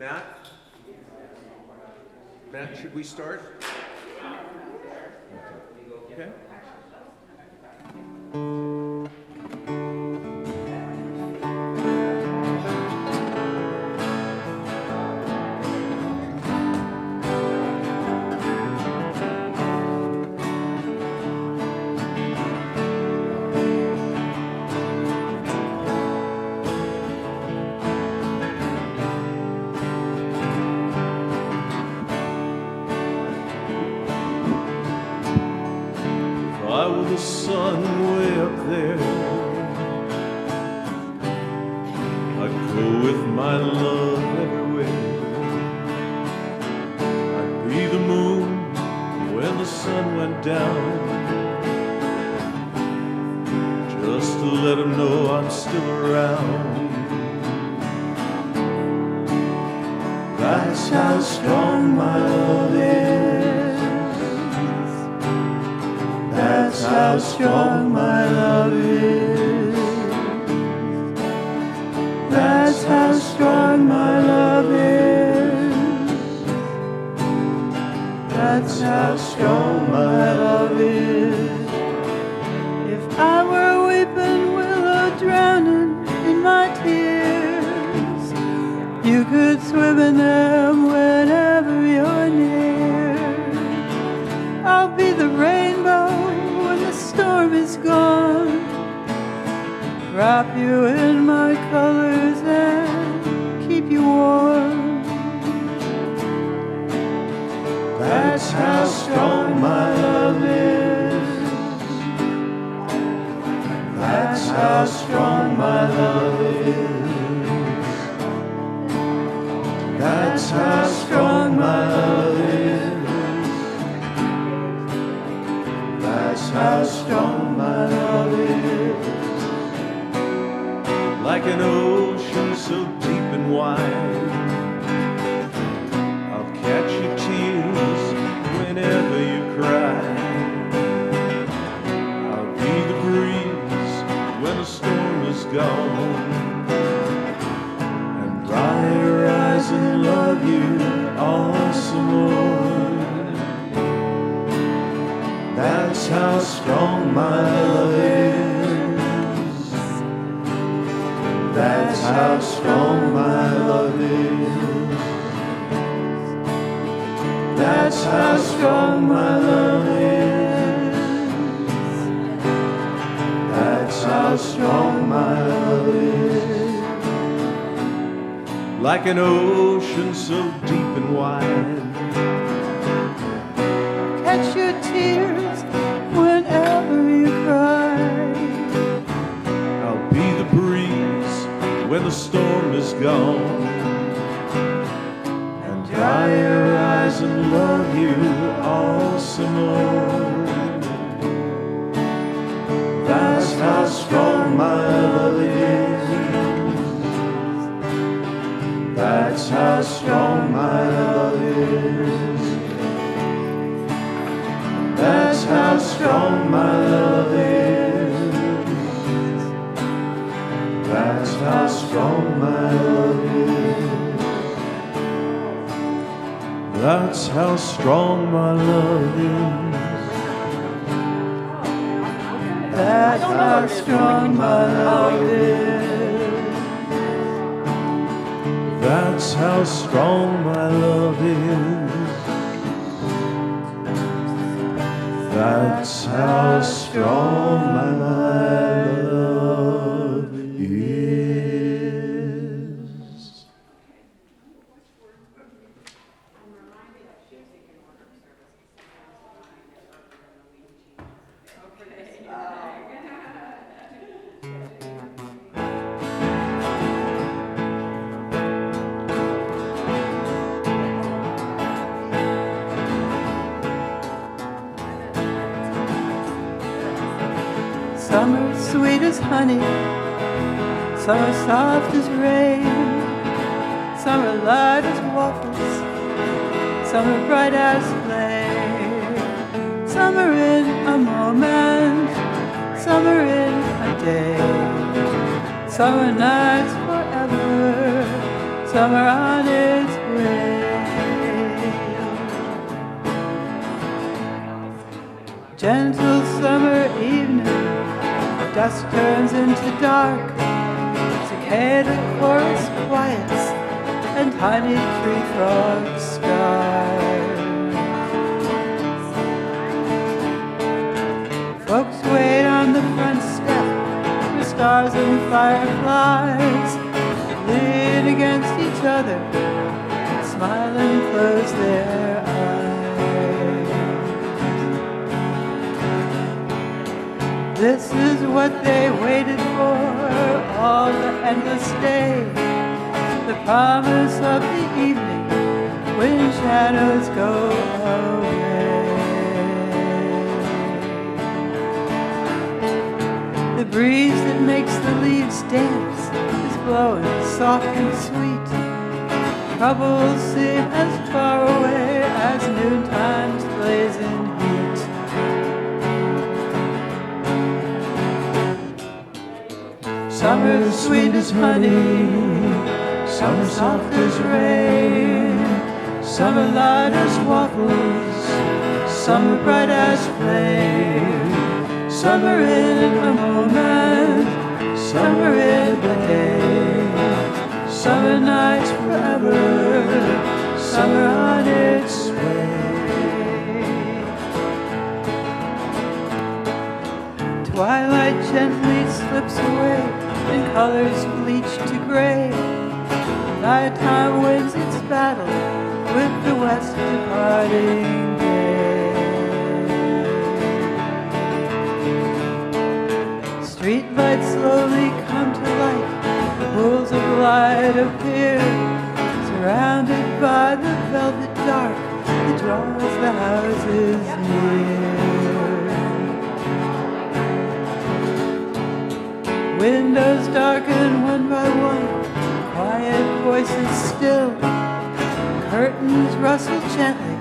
Matt, should we start? Okay. Sun way up there, I'd go with my love everywhere. I'd be the moon when the sun went down, just to let them know I'm still around. That's how strong my love is. That's how strong my love is. That's how strong my love is. That's how strong my love is. If I were a weeping willow drowning in my tears, you could swim in them whenever you're near. I'll be the rainbow when the storm is gone, wrap you in my colors and keep you warm. That's how strong my love is. That's how strong my love is. That's how strong my love is. That's how strong my love is. Like an ocean so deep and wide, I'll catch your tears whenever you cry. I'll be the breeze when the storm is gone, and dry your eyes and love you all some more. That's how strong my love is. That's how strong my love is. That's how strong my love is. That's how strong my love is. Like an ocean so deep and wide, catch your tears whenever you cry. I'll be the breeze when the storm is gone, and dry your eyes and love you all some more. That's how strong my love is. That's how strong my love is. That's how strong my love is. That's how strong my love is. That's how strong my love is. That's how strong my love is. That's how strong my love is. That's how strong my love is. Summer sweet as honey, summer soft as rain, summer light as waffles, summer bright as flame, summer in a moment, summer in a day, summer nights forever, summer on its way. Gentle summer evening, dusk turns into dark. Cicada chorus quiets, and tiny tree frogs start. Folks wait on the front step for stars and fireflies, lean against each other, smile and close their eyes. This is what they waited for all the endless day, the promise of the evening when shadows go away. The breeze that makes the leaves dance is blowing soft and sweet. Troubles seem as far away as noontime's blazing heat. Summer sweet as honey, summer soft as rain, summer light as waffles, summer bright as flame, summer in a moment, summer in a day, summer nights forever, summer on its way. Twilight gently slips away and colors bleach to gray. Nighttime wins its battle with the west departing day. Street lights slowly come to light, pools of light appear, surrounded by the velvet dark that draws the houses near. Windows darken one by one, quiet voices still. Curtains rustle gently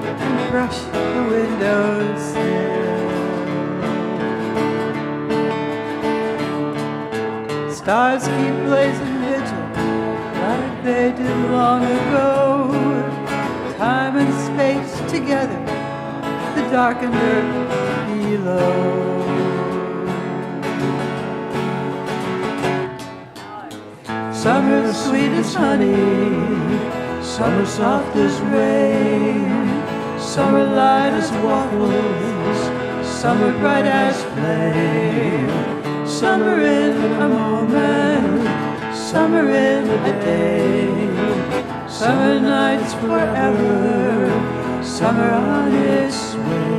and brush the windowsill. Stars keep blazing vigil like they did long ago. Time and space together, the darkened earth below. Summer sweet as honey, summer soft as rain, summer light as waffles, summer bright as flame, summer in a moment, summer in a day, summer nights forever, summer on its way.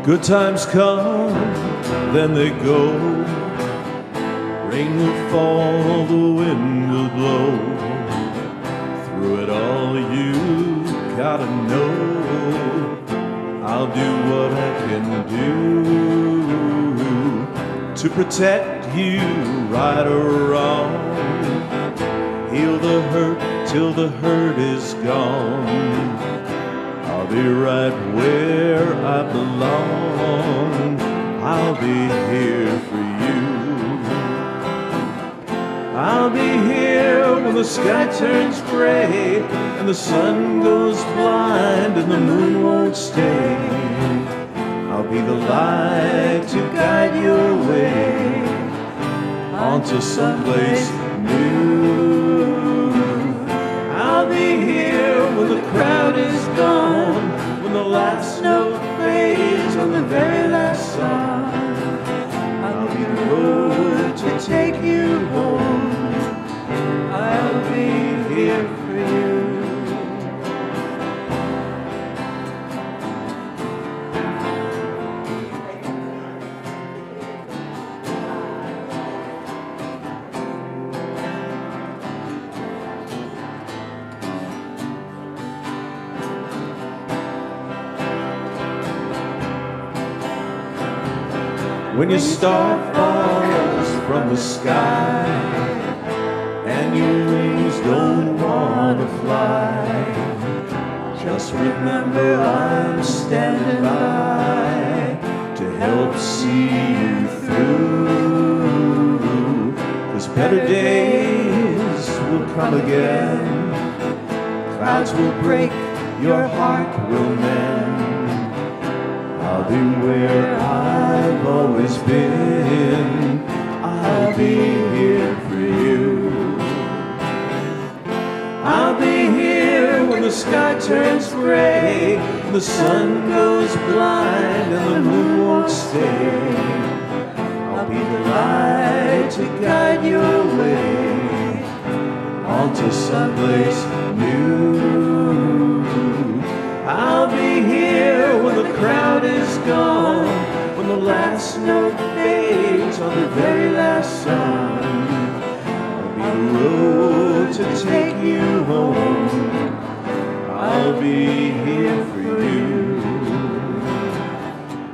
Good times come, then they go. Rain will fall, the wind will blow. Through it all you gotta know I'll do what I can do to protect you, right or wrong. Heal the hurt till the hurt is gone. I'll be right where I belong. I'll be here for you. I'll be here when the sky turns gray and the sun goes blind and the moon won't stay. I'll be the light to guide your way onto someplace new. I'll be here when the crowd is gone, when the last note plays on the very last song. I'll be the road to take you home. I'll be here when your star falls from the sky and your wings don't want to fly, just remember I'm standing by to help see you through. 'Cause better days will come again, clouds will break, your heart will mend. I'll be where I've always been. I'll be here for you. I'll be here when the sky turns gray, the sun goes blind and the moon won't stay. I'll be the light to guide your way onto someplace new. I'll be here when the crowd is gone, when the last note fades on the very last song. I'll be the road to take you home. I'll be here for you.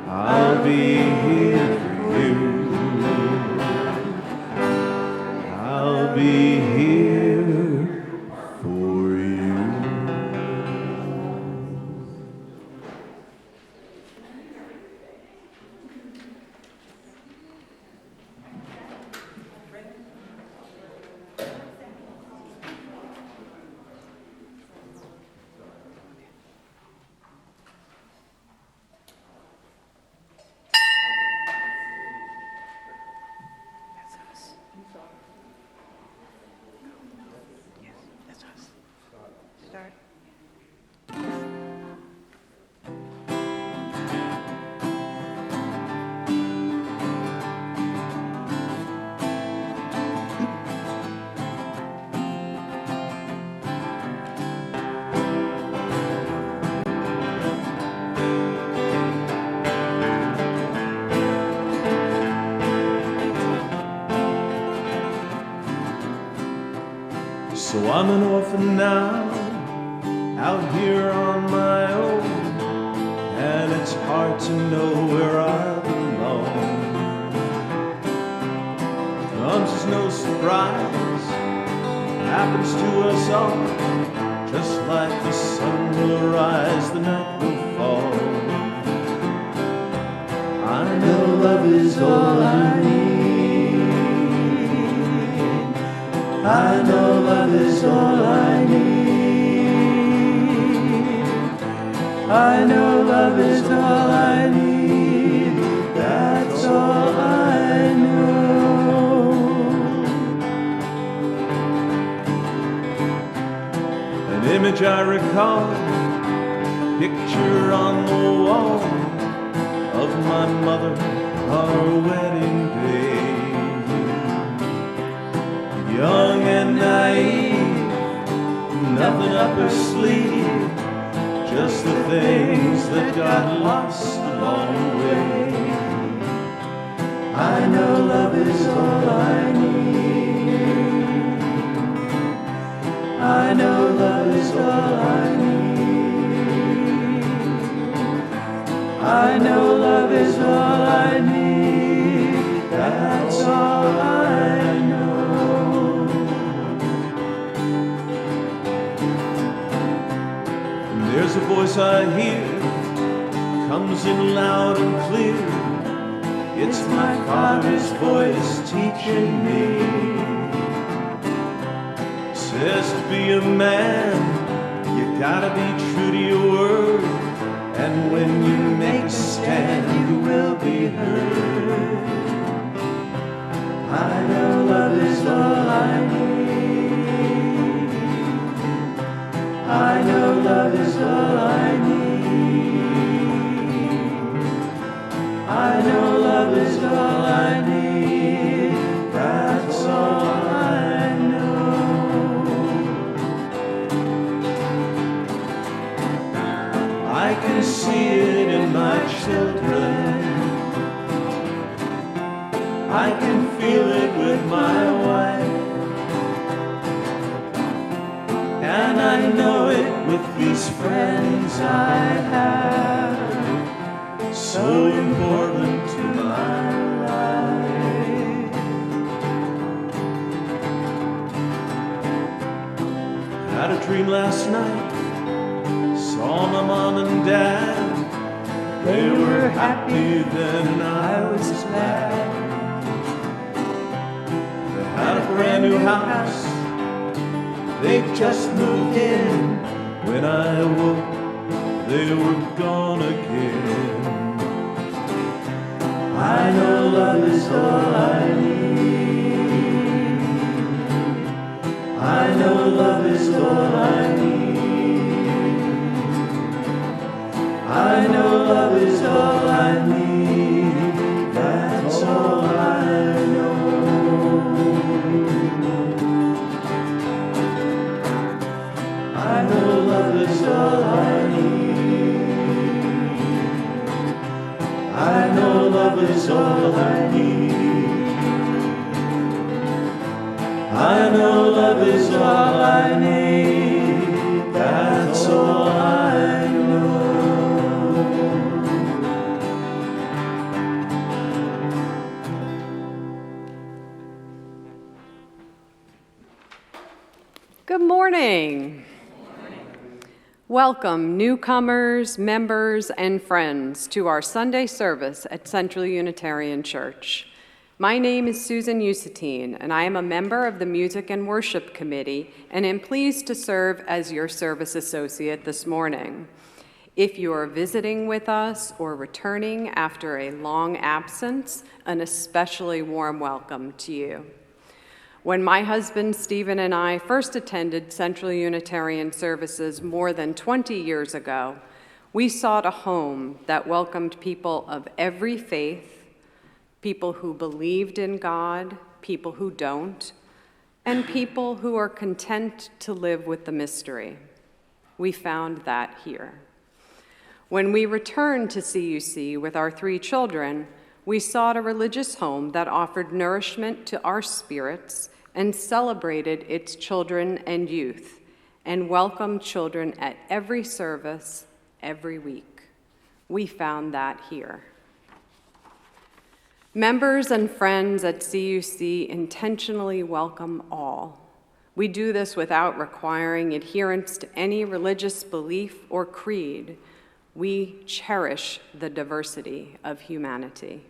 I'll be here for you. I'll be here for you. Start. So I'm an orphan now, out here on my own, and it's hard to know where I belong. Comes as no surprise, happens to us all, just like the sun will rise, the night will fall. I know love is all I need. I know love is all I need. I know love is all I need. That's all I know. An image I recall, picture on the wall of my mother, our wedding day. Young and naive, nothing up her sleeve, just the things that got lost along the way. I know love is all I need. I know love is all I need. I know love is all I need. That's all I know. There's a voice I hear, comes in loud and clear. It's my Father's voice teaching me. Says to be a man, you gotta be true to your word, and when you make a stand, you will be heard. I know love is all I need. I know love is all I need. I know love is all I need. That's all I know. I can see it in my children. I can feel it with my wife. And I know it with these friends I have, so important to my Had a dream last night, saw my mom and dad. They were happy then and I was glad. They had a brand new house, they just moved in. When I awoke, they were gone again. I know love is all I need. I know love is all I need. I know love is all I need. That's all I know. I know love is all I need. I know love is all I need. I know love is all I need. That's all I know. Good morning. Welcome, newcomers, members, and friends to our Sunday service at Central Unitarian Church. My name is Susan Usatine, and I am a member of the Music and Worship Committee, and am pleased to serve as your service associate this morning. If you are visiting with us or returning after a long absence, an especially warm welcome to you. When my husband Stephen and I first attended Central Unitarian services more than 20 years ago, we sought a home that welcomed people of every faith, people who believed in God, people who don't, and people who are content to live with the mystery. We found that here. When we returned to CUC with our 3 children, we sought a religious home that offered nourishment to our spirits and celebrated its children and youth, and welcomed children at every service, every week. We found that here. Members and friends at CUC intentionally welcome all. We do this without requiring adherence to any religious belief or creed. We cherish the diversity of humanity.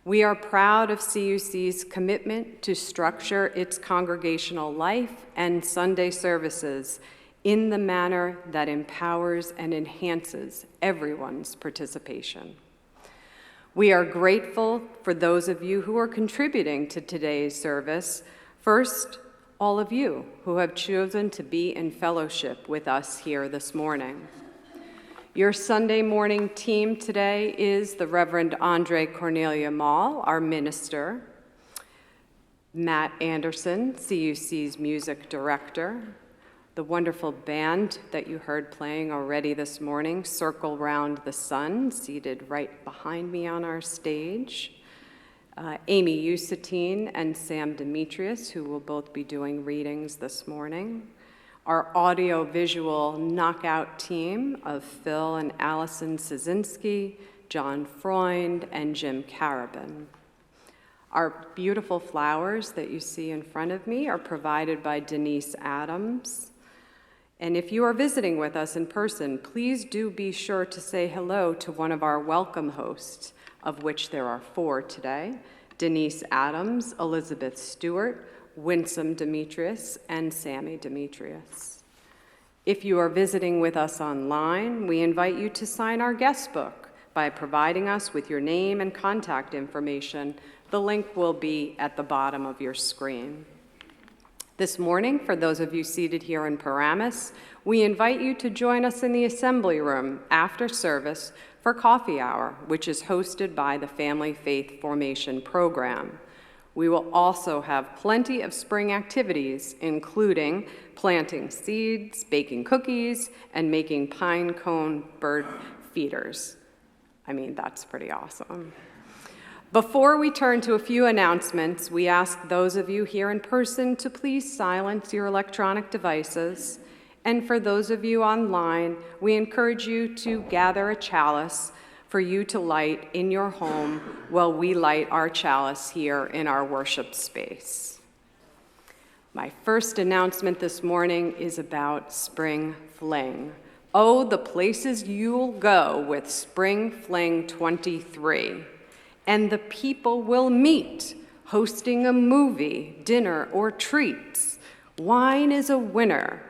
We are proud of CUC's commitment to structure its congregational life and Sunday services in the manner that empowers and enhances everyone's participation. We are grateful for those of you who are contributing to today's service. First, all of you who have chosen to be in fellowship with us here this morning. Your Sunday morning team today is the Reverend Andrée Cornelia Mall, our minister, Matt Anderson, CUC's music director, the wonderful band that you heard playing already this morning, Circle Round the Sun, seated right behind me on our stage, Amy Usatine and Sam Demetrius, who will both be doing readings this morning, our audio-visual knockout team of Phil and Allison Sosinsky, John Freund, and Jim Carabin. Our beautiful flowers that you see in front of me are provided by Denise Adams. And if you are visiting with us in person, please do be sure to say hello to one of our welcome hosts, of which there are 4 today: Denise Adams, Elizabeth Stewart, Winsome Demetrius, and Sammy Demetrius. If you are visiting with us online, we invite you to sign our guest book by providing us with your name and contact information. The link will be at the bottom of your screen. This morning, for those of you seated here in Paramus, we invite you to join us in the assembly room after service for coffee hour, which is hosted by the Family Faith Formation Program. We will also have plenty of spring activities, including planting seeds, baking cookies, and making pine cone bird feeders. I mean, that's pretty awesome. Before we turn to a few announcements, we ask those of you here in person to please silence your electronic devices. And for those of you online, we encourage you to gather a chalice for you to light in your home while we light our chalice here in our worship space. My first announcement this morning is about Spring Fling. Oh, the places you'll go with Spring Fling 23. And the people will meet, hosting a movie, dinner, or treats. Wine is a winner,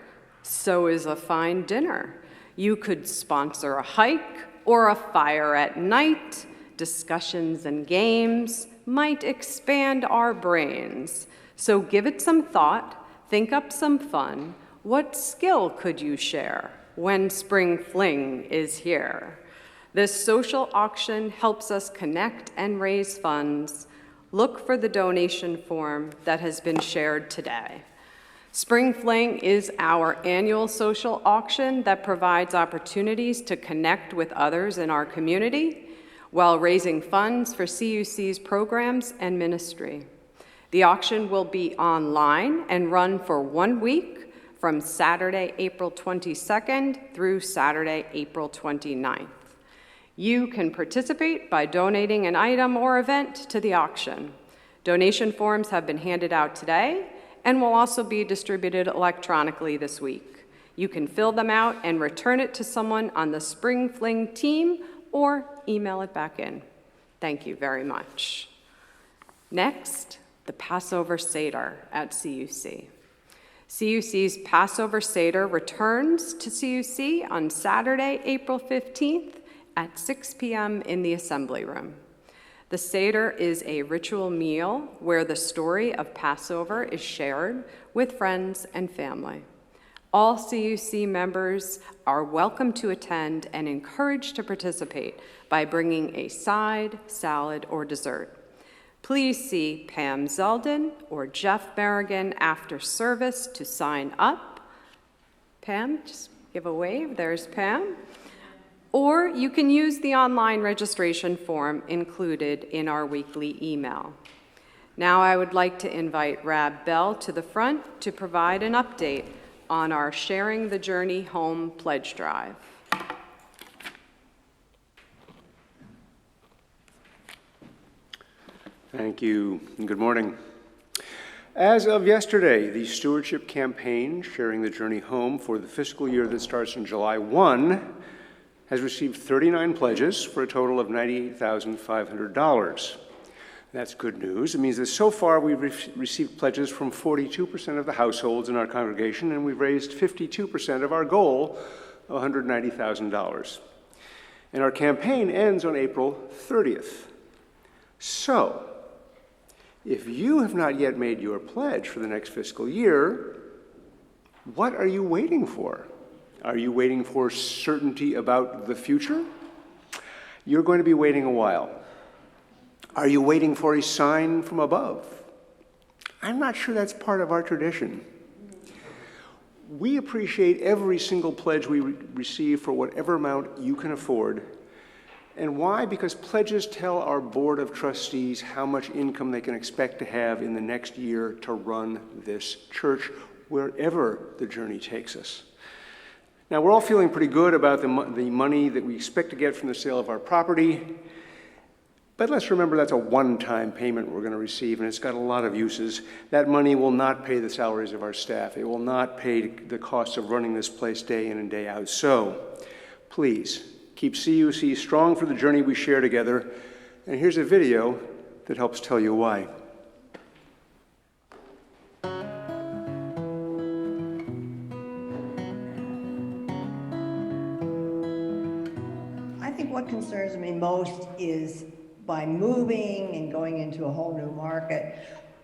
so is a fine dinner. You could sponsor a hike or a fire at night. Discussions and games might expand our brains. So give it some thought, think up some fun. What skill could you share when Spring Fling is here? This social auction helps us connect and raise funds. Look for the donation form that has been shared today. Spring Fling is our annual social auction that provides opportunities to connect with others in our community while raising funds for CUC's programs and ministry. The auction will be online and run for 1 week from Saturday, April 22nd through Saturday, April 29th. You can participate by donating an item or event to the auction. Donation forms have been handed out today and will also be distributed electronically this week. You can fill them out and return it to someone on the Spring Fling team or email it back in. Thank you very much. Next, the Passover Seder at CUC. CUC's Passover Seder returns to CUC on Saturday, April 15th at 6 p.m. in the Assembly Room. The Seder is a ritual meal where the story of Passover is shared with friends and family. All CUC members are welcome to attend and encouraged to participate by bringing a side, salad, or dessert. Please see Pam Zeldin or Jeff Merrigan after service to sign up. Pam, just give a wave. There's Pam. Or you can use the online registration form included in our weekly email. Now I would like to invite Rab Bell to the front to provide an update on our Sharing the Journey Home pledge drive. Thank you, and good morning. As of yesterday, the stewardship campaign, Sharing the Journey Home, for the fiscal year that starts on July 1, has received 39 pledges for a total of $98,500. That's good news. It means that so far we've received pledges from 42% of the households in our congregation, and we've raised 52% of our goal of $190,000. And our campaign ends on April 30th. So, if you have not yet made your pledge for the next fiscal year, what are you waiting for? Are you waiting for certainty about the future? You're going to be waiting a while. Are you waiting for a sign from above? I'm not sure that's part of our tradition. We appreciate every single pledge we receive for whatever amount you can afford. And why? Because pledges tell our Board of Trustees how much income they can expect to have in the next year to run this church, wherever the journey takes us. Now, we're all feeling pretty good about the money that we expect to get from the sale of our property, but let's remember that's a one-time payment we're going to receive, and it's got a lot of uses. That money will not pay the salaries of our staff. It will not pay the cost of running this place day in and day out. So, please, keep CUC strong for the journey we share together, and here's a video that helps tell you why. I think what concerns me most is by moving and going into a whole new market,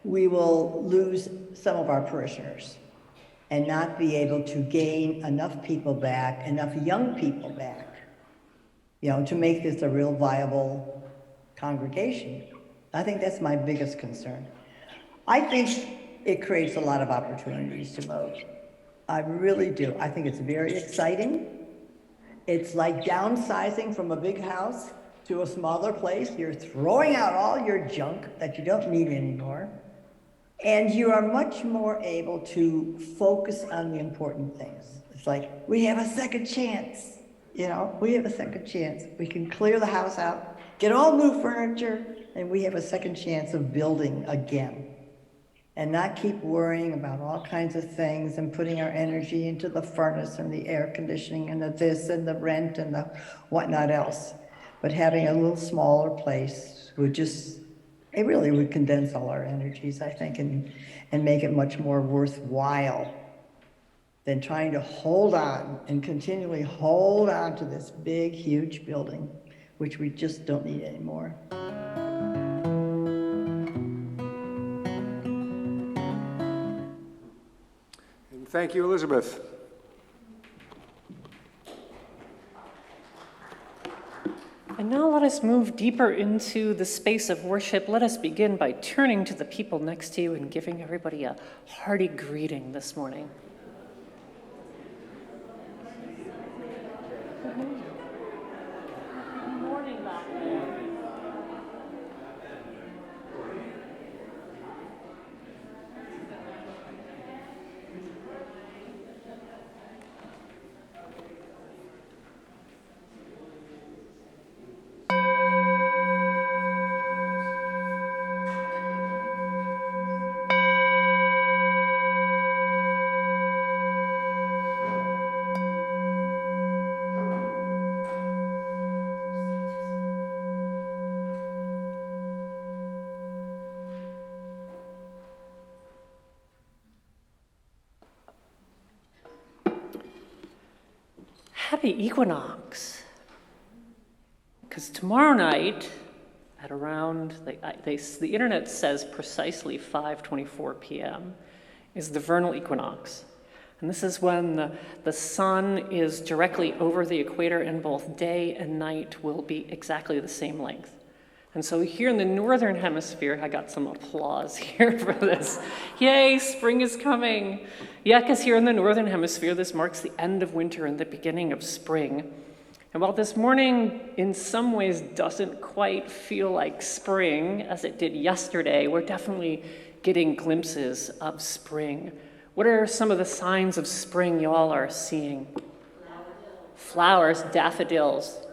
we will lose some of our parishioners and not be able to gain enough people back, enough young people back, to make this a real viable congregation. I think that's my biggest concern. I think it creates a lot of opportunities to move. I really do. I think it's very exciting. It's like downsizing from a big house to a smaller place. You're throwing out all your junk that you don't need anymore. And you are much more able to focus on the important things. It's like, we have a second chance. We have a second chance. We can clear the house out, get all new furniture, and we have a second chance of building again. and not keep worrying about all kinds of things and putting our energy into the furnace and the air conditioning and the this and the rent and the whatnot else. But having a little smaller place would just, it really would condense all our energies, I think, and make it much more worthwhile than trying to hold on and continually hold on to this big, huge building, which we just don't need anymore. And thank you, Elizabeth. And now let us move deeper into the space of worship. Let us begin by turning to the people next to you and giving everybody a hearty greeting this morning. Good morning, back there. Happy Equinox. Because tomorrow night at around, the internet says precisely 5:24 p.m. is the vernal equinox. And this is when the sun is directly over the equator and both day and night will be exactly the same length. And so here in the northern hemisphere, I got some applause here for this. Yay, spring is coming. Yeah, because here in the northern hemisphere, this marks the end of winter and the beginning of spring. And while this morning in some ways doesn't quite feel like spring as it did yesterday, we're definitely getting glimpses of spring. What are some of the signs of spring y'all are seeing? Flowers, daffodils,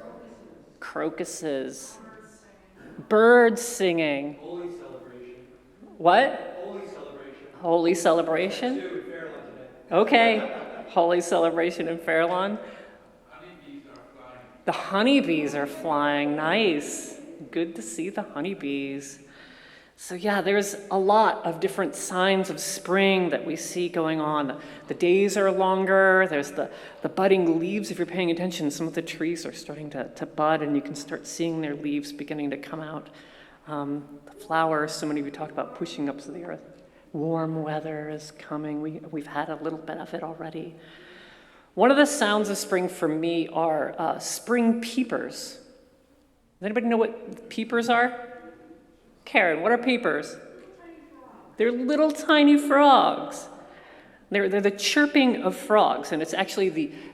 crocuses, birds singing. Holy celebration. What? Holy celebration. Holy celebration? Two in Fairlawn today. Okay, holy celebration in Fairlawn. Honeybees are flying. The honeybees are flying, nice. Good to see the honeybees. So yeah, there's a lot of different signs of spring that we see going on. The days are longer, there's the budding leaves. If you're paying attention, some of the trees are starting to bud and you can start seeing their leaves beginning to come out. The flowers, so many of you talked about pushing up to the earth. Warm weather is coming. We've had a little bit of it already. One of the sounds of spring for me are spring peepers. Does anybody know what peepers are? Karen, what are peepers? They're little tiny frogs. They're the chirping of frogs, and it's actually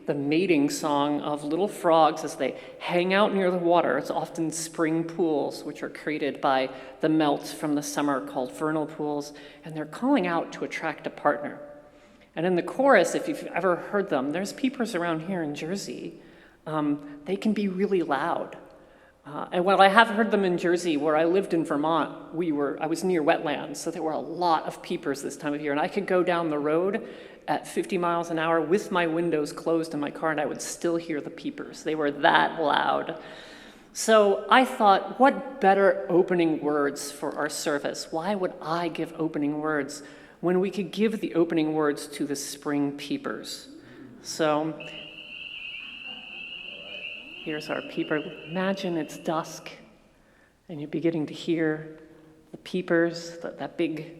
the mating song of little frogs as they hang out near the water. It's often spring pools, which are created by the melt from the summer called vernal pools, and they're calling out to attract a partner. And in the chorus, if you've ever heard them, there's peepers around here in Jersey. They can be really loud. And while I have heard them in Jersey, where I lived in Vermont, I was near wetlands, so there were a lot of peepers this time of year. And I could go down the road at 50 miles an hour with my windows closed in my car, and I would still hear the peepers. They were that loud. So I thought, what better opening words for our service? Why would I give opening words when we could give the opening words to the spring peepers? So here's our peeper. Imagine it's dusk and you're beginning to hear the peepers, that big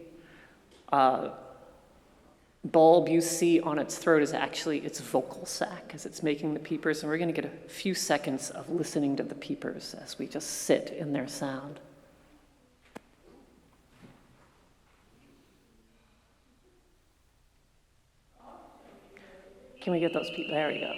bulb you see on its throat is actually its vocal sac as it's making the peepers. And we're going to get a few seconds of listening to the peepers as we just sit in their sound. Can we get those peepers? There we go.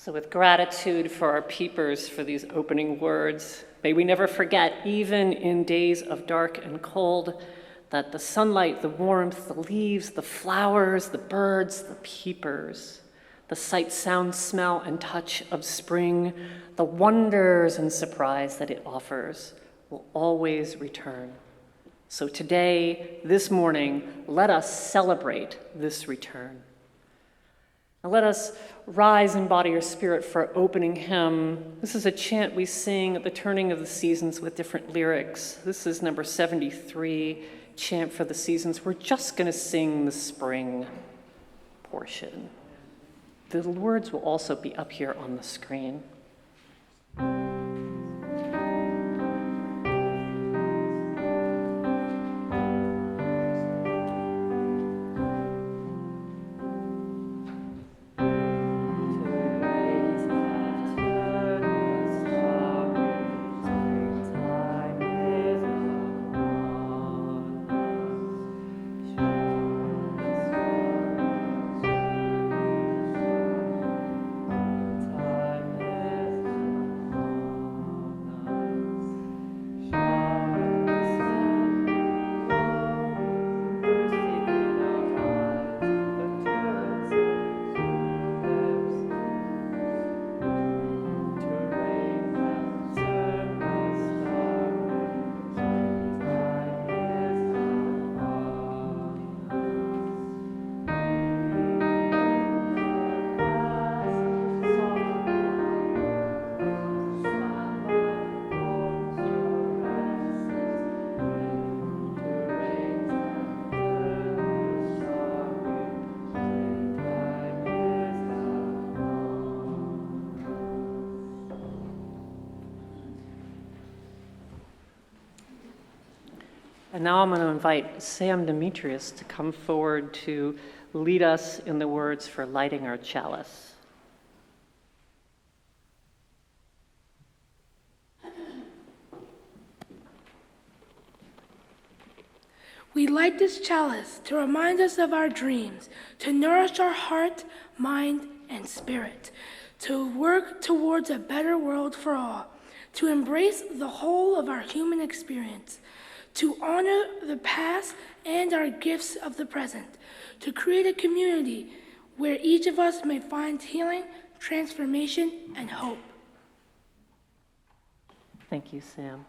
So with gratitude for our peepers for these opening words, may we never forget, even in days of dark and cold, that the sunlight, the warmth, the leaves, the flowers, the birds, the peepers, the sight, sound, smell, and touch of spring, the wonders and surprise that it offers will always return. So today, this morning, let us celebrate this return. Now let us rise in body or spirit for our opening hymn. This is a chant we sing at the turning of the seasons with different lyrics. This is number 73, Chant for the Seasons. We're just going to sing the spring portion. The words will also be up here on the screen. And now I'm going to invite Sam Demetrius to come forward to lead us in the words for lighting our chalice. We light this chalice to remind us of our dreams, to nourish our heart, mind, and spirit, to work towards a better world for all, to embrace the whole of our human experience, to honor the past and our gifts of the present, to create a community where each of us may find healing, transformation, and hope. Thank you, Sam.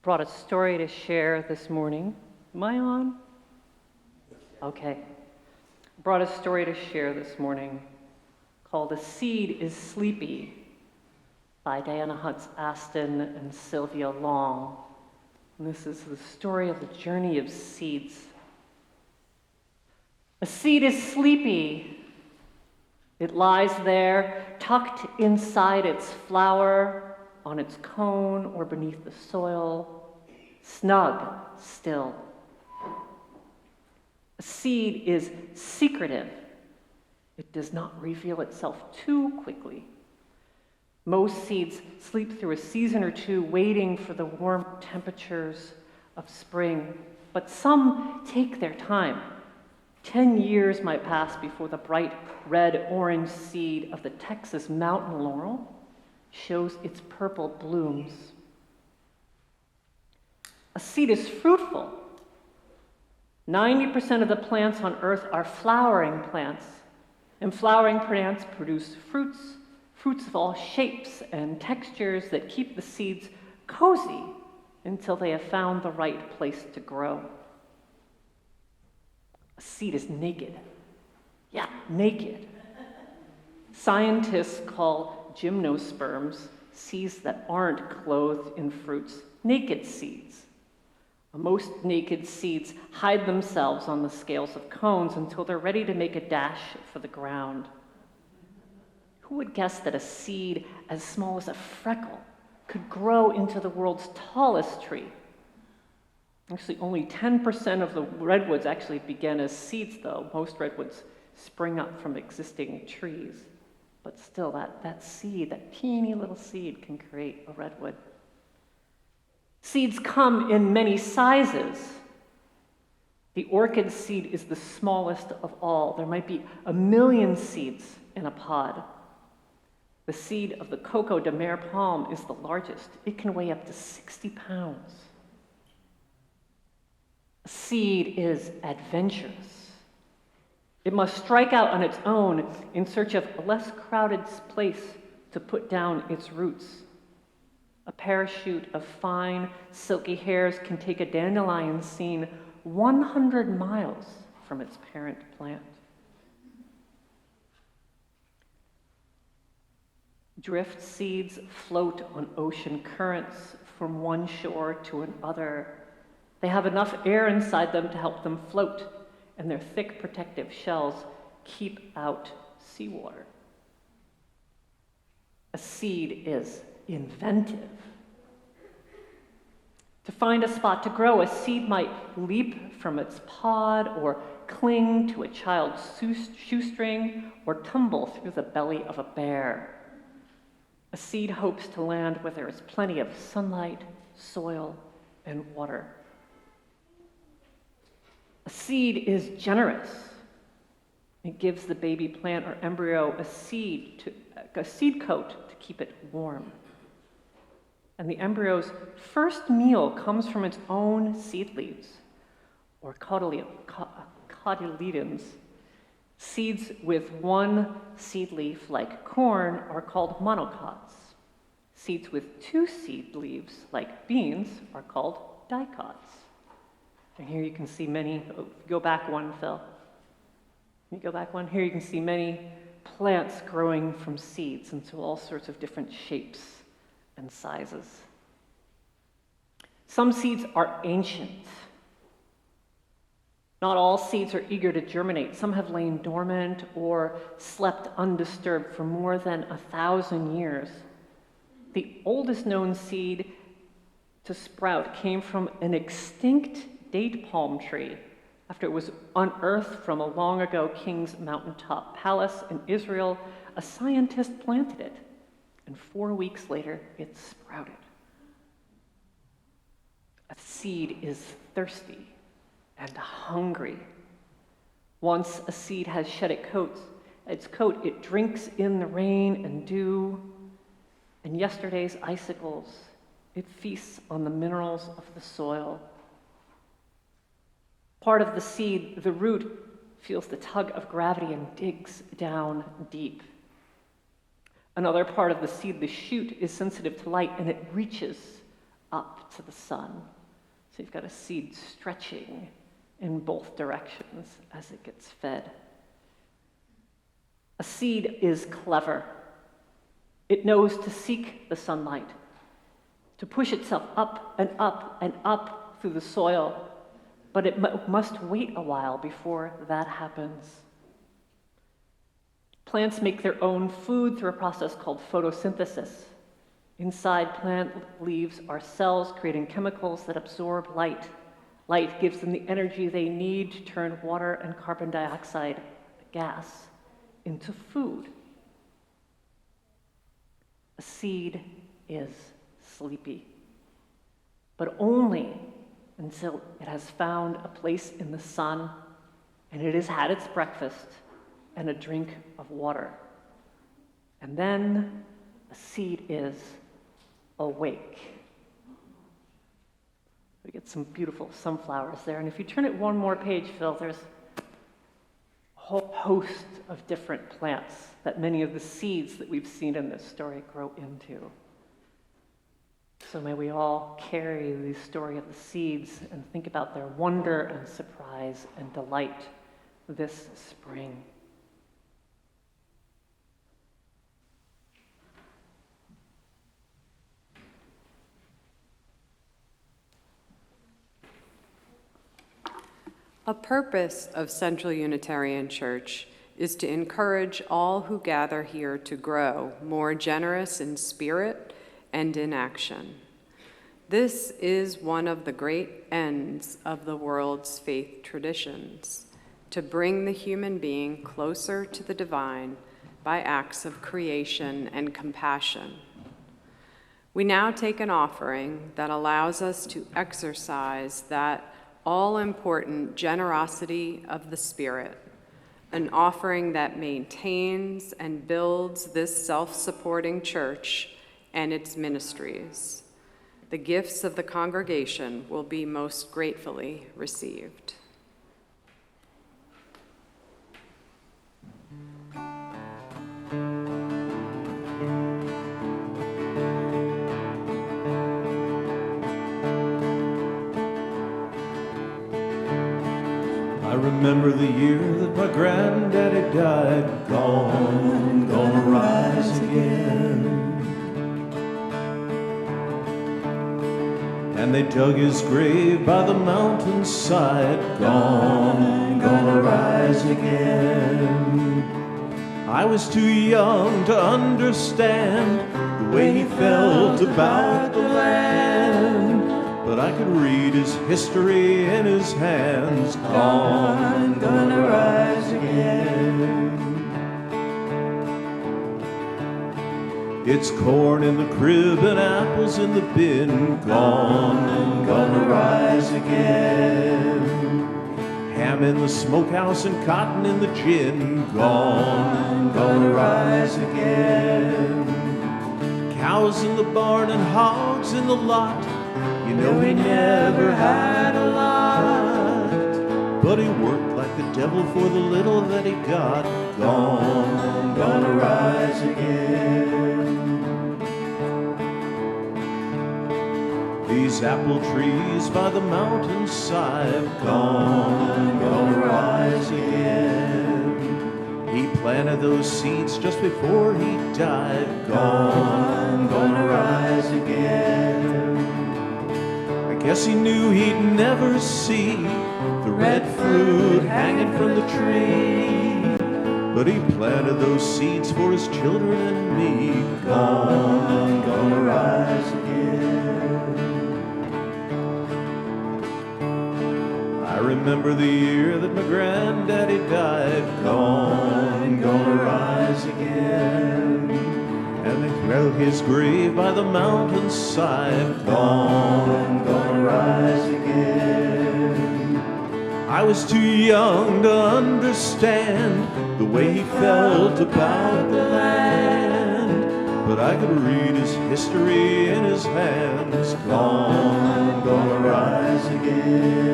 Brought a story to share this morning. Am I on? Okay. Brought a story to share this morning called "A Seed is Sleepy" by Diana Hunts Aston and Sylvia Long. And this is the story of the journey of seeds. A seed is sleepy. It lies there, tucked inside its flower, on its cone or beneath the soil, snug still. A seed is secretive. It does not reveal itself too quickly. Most seeds sleep through a season or two waiting for the warm temperatures of spring, but some take their time. 10 years might pass before the bright red-orange seed of the Texas mountain laurel shows its purple blooms. A seed is fruitful. 90% of the plants on Earth are flowering plants, and flowering plants produce fruits of all shapes and textures that keep the seeds cozy until they have found the right place to grow. A seed is naked. Yeah, naked. Scientists call gymnosperms, seeds that aren't clothed in fruits, naked seeds. Most naked seeds hide themselves on the scales of cones until they're ready to make a dash for the ground. Who would guess that a seed as small as a freckle could grow into the world's tallest tree? Actually, only 10% of the redwoods actually begin as seeds, though. Most redwoods spring up from existing trees. But still, that seed, that teeny little seed, can create a redwood. Seeds come in many sizes. The orchid seed is the smallest of all. There might be 1 million seeds in a pod. The seed of the Coco de Mer palm is the largest. It can weigh up to 60 pounds. A seed is adventurous. It must strike out on its own in search of a less crowded place to put down its roots. A parachute of fine, silky hairs can take a dandelion seen 100 miles from its parent plant. Drift seeds float on ocean currents from one shore to another. They have enough air inside them to help them float, and their thick protective shells keep out seawater. A seed is inventive. To find a spot to grow, a seed might leap from its pod or cling to a child's shoestring or tumble through the belly of a bear. A seed hopes to land where there is plenty of sunlight, soil, and water. A seed is generous. It gives the baby plant or embryo a seed coat to keep it warm. And the embryo's first meal comes from its own seed leaves, or cotyledons. Seeds with one seed leaf, like corn, are called monocots. Seeds with 2 seed leaves, like beans, are called dicots. And here you can see many, go back one, Phil. Can you go back one? Here you can see many plants growing from seeds into all sorts of different shapes and sizes. Some seeds are ancient. Not all seeds are eager to germinate. Some have lain dormant or slept undisturbed for more than 1,000 years. The oldest known seed to sprout came from an extinct date palm tree after it was unearthed from a long ago king's mountaintop palace in Israel. A scientist planted it, and 4 weeks later, it sprouted. A seed is thirsty and hungry. Once a seed has shed its coat, it drinks in the rain and dew, and yesterday's icicles. It feasts on the minerals of the soil. Part of the seed, the root, feels the tug of gravity and digs down deep. Another part of the seed, the shoot, is sensitive to light, and it reaches up to the sun. So you've got a seed stretching in both directions as it gets fed. A seed is clever. It knows to seek the sunlight, to push itself up and up and up through the soil, but it must wait a while before that happens. Plants make their own food through a process called photosynthesis. Inside plant leaves are cells creating chemicals that absorb light. Light gives them the energy they need to turn water and carbon dioxide, a gas, into food. A seed is sleepy, but only until it has found a place in the sun and it has had its breakfast and a drink of water. And then a seed is awake. We get some beautiful sunflowers there. And if you turn it one more page, Phil, there's a whole host of different plants that many of the seeds that we've seen in this story grow into. So may we all carry the story of the seeds and think about their wonder and surprise and delight this spring. A purpose of Central Unitarian Church is to encourage all who gather here to grow more generous in spirit and in action. This is one of the great ends of the world's faith traditions, to bring the human being closer to the divine by acts of creation and compassion. We now take an offering that allows us to exercise that all-important generosity of the Spirit, an offering that maintains and builds this self-supporting church and its ministries. The gifts of the congregation will be most gratefully received. I remember the year that my granddaddy died, gonna rise again. And they dug his grave by the mountainside, gonna rise again. I was too young to understand the way he felt about the land, but I could read his history in his hands, gonna rise again. It's corn in the crib and apples in the bin, gonna rise again. Ham in the smokehouse and cotton in the gin, gonna rise again. Cows in the barn and hogs in the lot, you know he never had a lot, but he worked like the devil for the little that he got, gonna rise again. These apple trees by the mountainside, gonna rise again. He planted those seeds just before he died, gonna rise again. I guess he knew he'd never see the red fruit hanging from the tree, but he planted those seeds for his children and me, gonna rise again. I remember the year that my granddaddy died, gonna rise again. And they dug his grave by the mountainside, gonna rise again. I was too young to understand the way he felt about the land, but I could read his history in his hands, gonna rise again.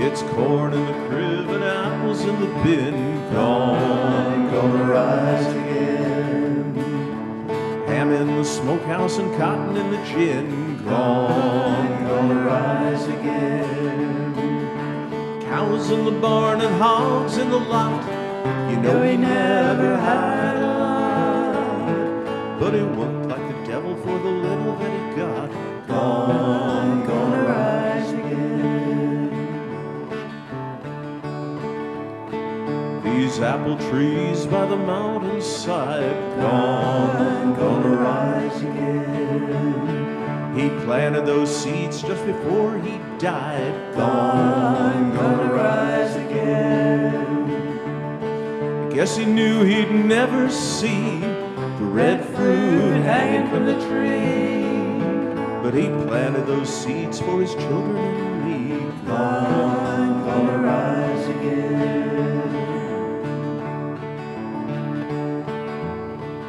It's corn in the crib and apples in the bin, gonna rise again. Ham in the smokehouse and cotton in the gin, gonna rise again. Cows in the barn and hogs in the lot, you know he never had a lot, but he worked like the devil for the little that he got, gonna rise again. These apple trees by the mountainside, gonna rise again. He planted those seeds just before he died, gonna rise again. I guess he knew he'd never see the red fruit hanging from the tree, but he planted those seeds for his children and me, gonna rise again.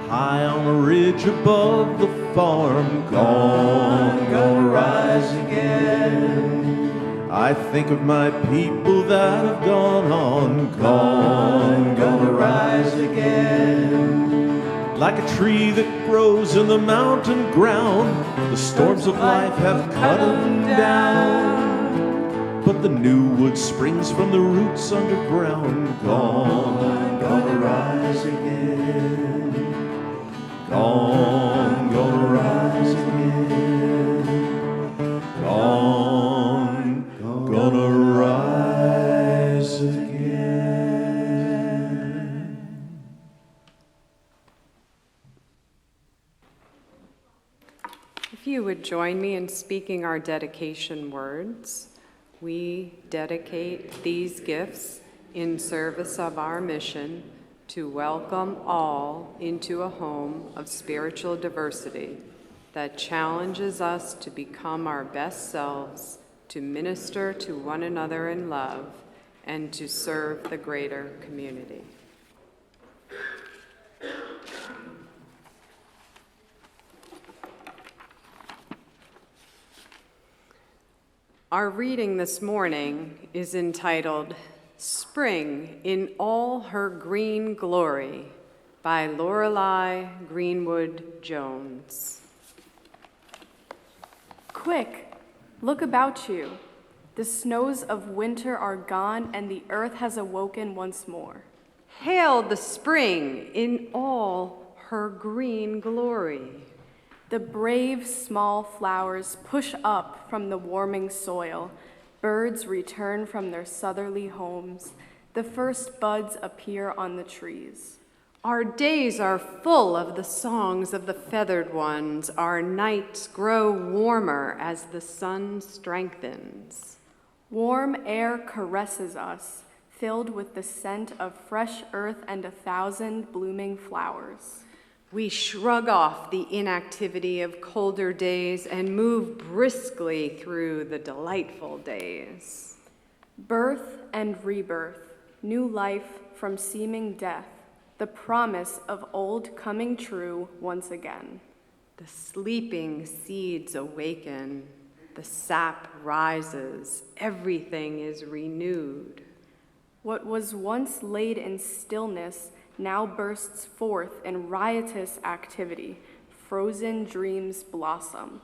High on a ridge above the farm, gonna rise again. I think of my people that have gone on, gonna rise again. Like a tree that grows in the mountain ground, the storms of life have cut them down, but the new wood springs from the roots underground, gonna rise again. Gonna rise again. Gonna rise again. If you would join me in speaking our dedication words, we dedicate these gifts in service of our mission to welcome all into a home of spiritual diversity. that challenges us to become our best selves, to minister to one another in love, and to serve the greater community. Our reading this morning is entitled Spring in All Her Green Glory by Lorelei Greenwood Jones. Quick, look about you. The snows of winter are gone and the earth has awoken once more. Hail the spring in all her green glory. The brave small flowers push up from the warming soil. Birds return from their southerly homes. The first buds appear on the trees. Our days are full of the songs of the feathered ones. Our nights grow warmer as the sun strengthens. Warm air caresses us, filled with the scent of fresh earth and 1,000 blooming flowers. We shrug off the inactivity of colder days and move briskly through the delightful days. Birth and rebirth, new life from seeming death, the promise of old coming true once again. The sleeping seeds awaken, the sap rises, everything is renewed. What was once laid in stillness now bursts forth in riotous activity. Frozen dreams blossom.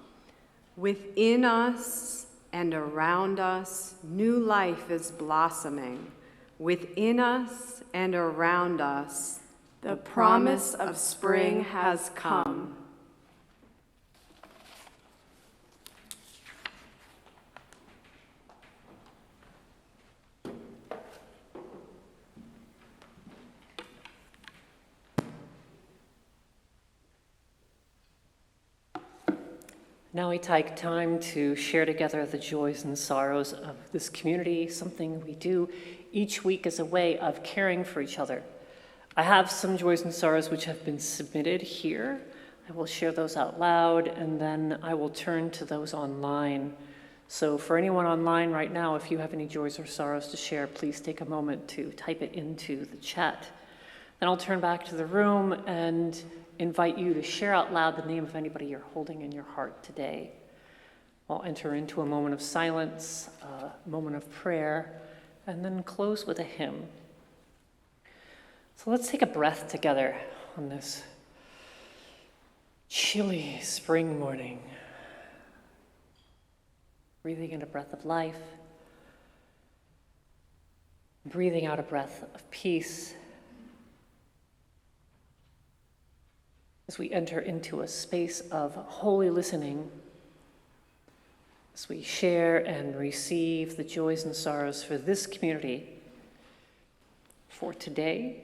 Within us and around us, new life is blossoming. Within us and around us, the promise of spring has come. Now we take time to share together the joys and sorrows of this community, something we do each week as a way of caring for each other. I have some joys and sorrows which have been submitted here. I will share those out loud, and then I will turn to those online. So for anyone online right now, if you have any joys or sorrows to share, please take a moment to type it into the chat. Then I'll turn back to the room and invite you to share out loud the name of anybody you're holding in your heart today. I'll enter into a moment of silence, a moment of prayer, and then close with a hymn. So let's take a breath together on this chilly spring morning. Breathing in a breath of life, breathing out a breath of peace, as we enter into a space of holy listening, as we share and receive the joys and sorrows for this community, for today,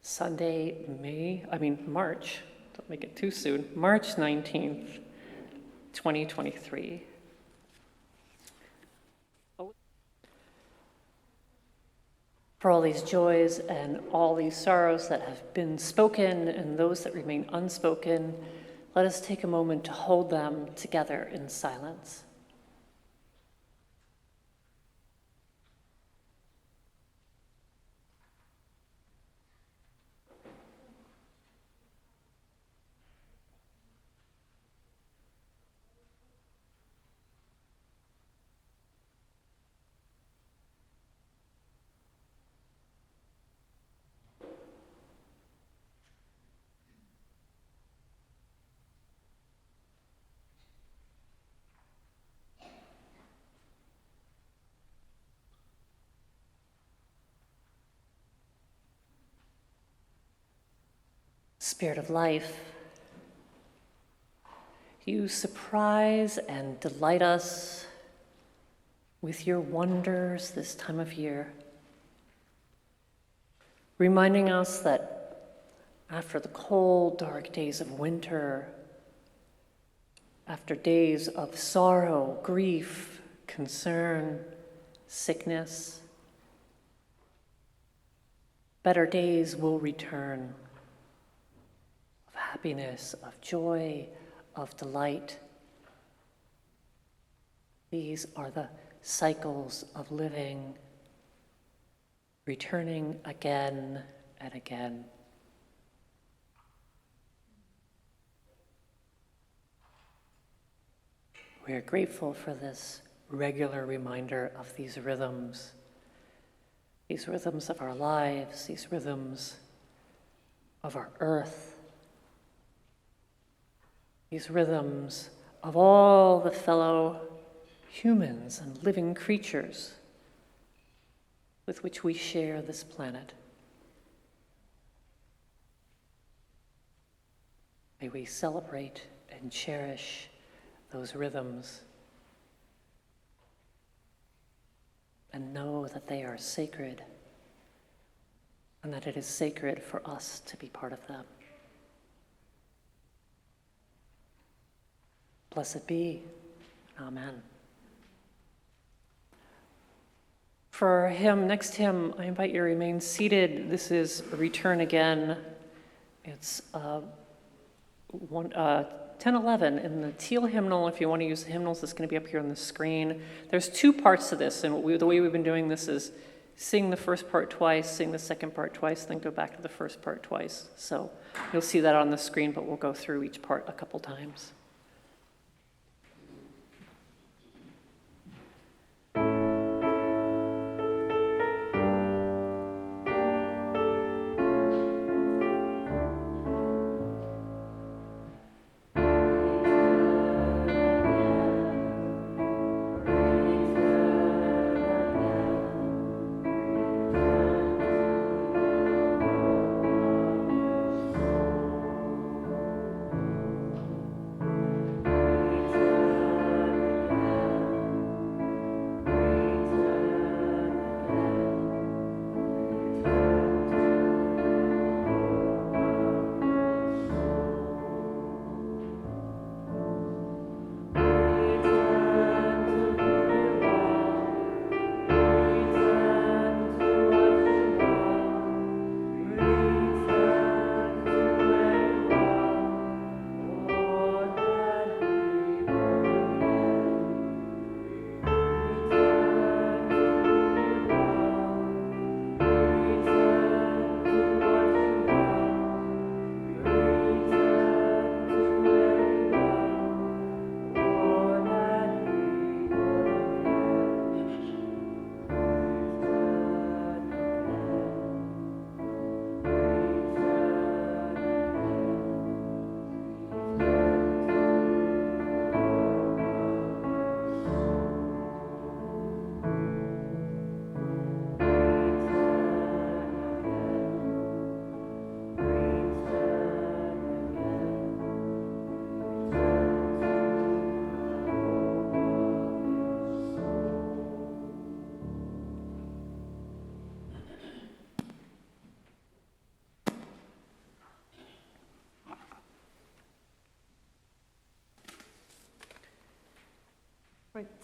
Sunday, March, don't make it too soon, March 19th, 2023. For all these joys and all these sorrows that have been spoken and those that remain unspoken, let us take a moment to hold them together in silence. Spirit of life, you surprise and delight us with your wonders this time of year, reminding us that after the cold, dark days of winter, after days of sorrow, grief, concern, sickness, better days will return. Happiness, of joy, of delight. These are the cycles of living, returning again and again. We are grateful for this regular reminder of these rhythms of our lives, these rhythms of our earth, these rhythms of all the fellow humans and living creatures with which we share this planet. May we celebrate and cherish those rhythms and know that they are sacred and that it is sacred for us to be part of them. Blessed be. Amen. For our hymn, next hymn, I invite you to remain seated. This is Return Again. It's 1011 in the teal hymnal. If you want to use the hymnals, it's going to be up here on the screen. There's two parts to this, and the way we've been doing this is sing the first part twice, sing the second part twice, then go back to the first part twice. So you'll see that on the screen, but we'll go through each part a couple times.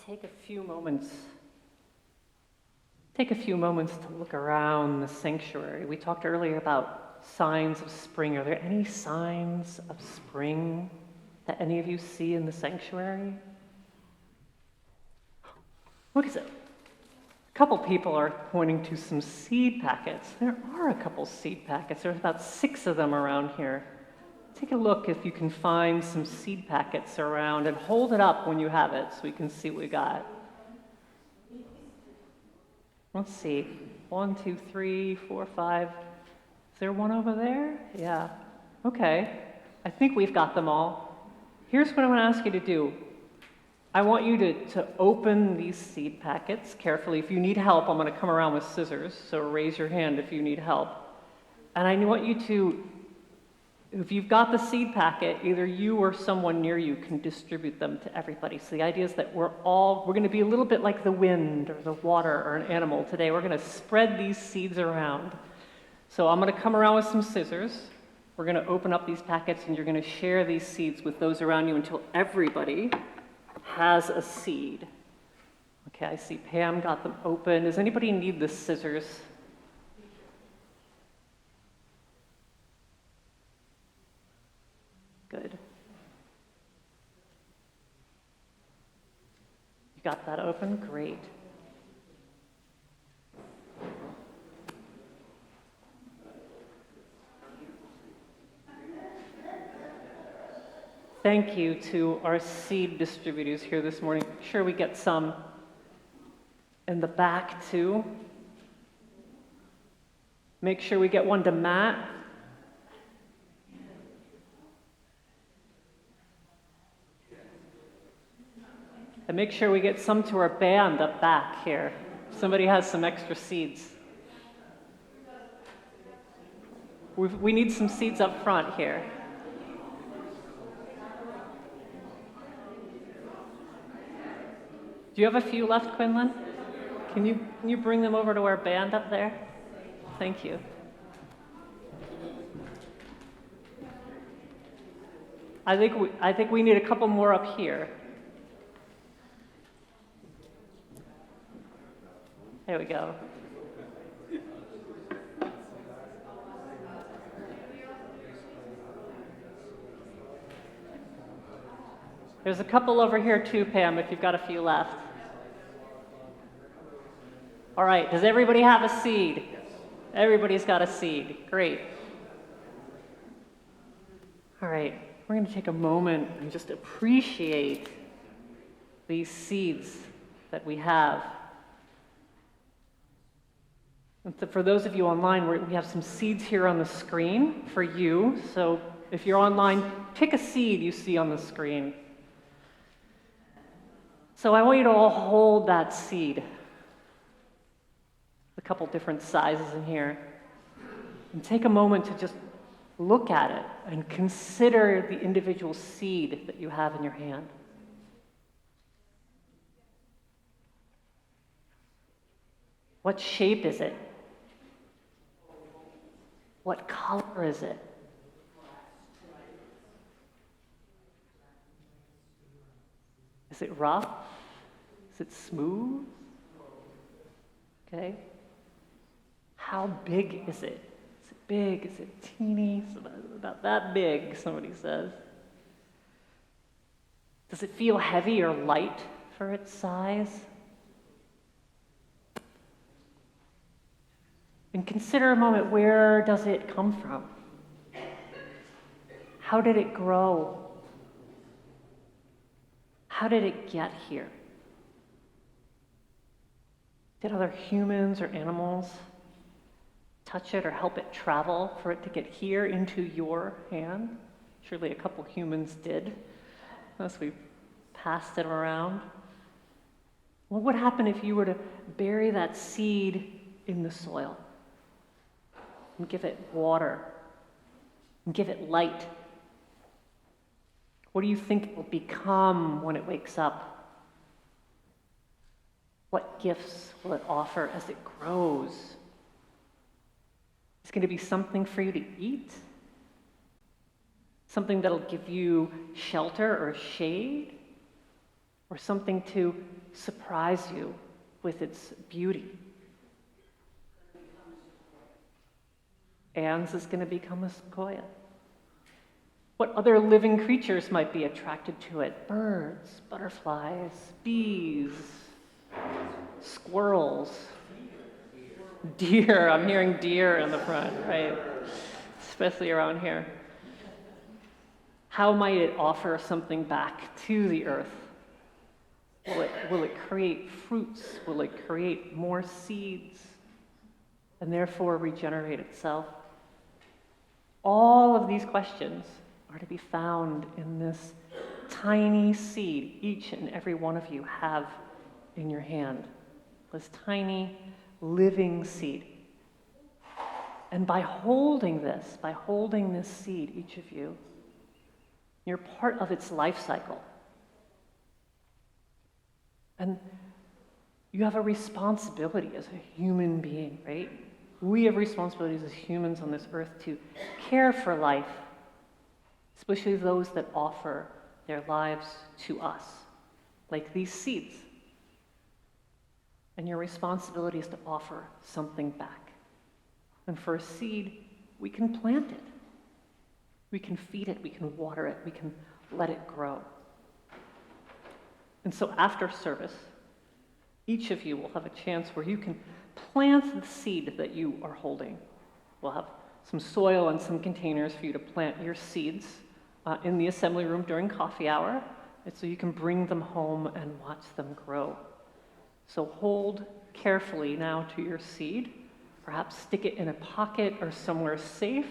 Take a few moments to look around the sanctuary. We talked earlier about signs of spring. Are there any signs of spring that any of you see in the sanctuary? Look at it. A couple people are pointing to some seed packets. There are a couple seed packets. There's about 6 of them around here. Take a look if you can find some seed packets around and hold it up when you have it so we can see what we got. Let's see. 1, 2, 3, 4, 5. Is there one over there? Yeah. Okay. I think we've got them all. Here's what I want to ask you to do. I want you to open these seed packets carefully. If you need help, I'm going to come around with scissors, so raise your hand if you need help. And I want you to, if you've got the seed packet, either you or someone near you can distribute them to everybody. So the idea is that we're going to be a little bit like the wind or the water or an animal today. We're going to spread these seeds around. So I'm going to come around with some scissors. We're going to open up these packets and you're going to share these seeds with those around you until everybody has a seed. Okay, I see Pam got them open. Does anybody need the scissors? Good. Got that open? Great. Thank you to our seed distributors here this morning. Make sure we get some in the back too. Make sure we get one to Matt. And make sure we get some to our band up back here. Somebody has some extra seeds. We need some seeds up front here. Do you have a few left, Quinlan? Can you bring them over to our band up there? Thank you. I think we need a couple more up here. There we go. There's a couple over here too, Pam, if you've got a few left. All right, does everybody have a seed? Everybody's got a seed. Great. All right, we're going to take a moment and just appreciate these seeds that we have. And so for those of you online, we have some seeds here on the screen for you. So if you're online, pick a seed you see on the screen. So I want you to all hold that seed. A couple different sizes in here. And take a moment to just look at it and consider the individual seed that you have in your hand. What shape is it? What color is it? Is it rough? Is it smooth? Okay. How big is it? Is it big? Is it teeny? So about that big, somebody says. Does it feel heavy or light for its size? And consider a moment, where does it come from? How did it grow? How did it get here? Did other humans or animals touch it or help it travel for it to get here into your hand? Surely a couple humans did, unless we passed it around. What would happen if you were to bury that seed in the soil and give it water and give it light? What do you think it will become when it wakes up? What gifts will it offer as it grows? It's going to be something for you to eat, something that'll give you shelter or shade, or something to surprise you with its beauty. Anne's is going to become a sequoia. What other living creatures might be attracted to it? Birds, butterflies, bees, squirrels, deer. I'm hearing deer in the front, right? Especially around here. How might it offer something back to the earth? Will it create fruits? Will it create more seeds and therefore regenerate itself? All of these questions are to be found in this tiny seed each and every one of you have in your hand. This tiny living seed. And by holding this seed, each of you, you're part of its life cycle. And you have a responsibility as a human being, right? We have responsibilities as humans on this earth to care for life, especially those that offer their lives to us, like these seeds. And your responsibility is to offer something back. And for a seed, we can plant it. We can feed it, we can water it, we can let it grow. And so after service, Each of you will have a chance where you can plant the seed that you are holding. We'll have some soil and some containers for you to plant your seeds in the assembly room during coffee hour, and so you can bring them home and watch them grow. So hold carefully now to your seed. Perhaps stick it in a pocket or somewhere safe.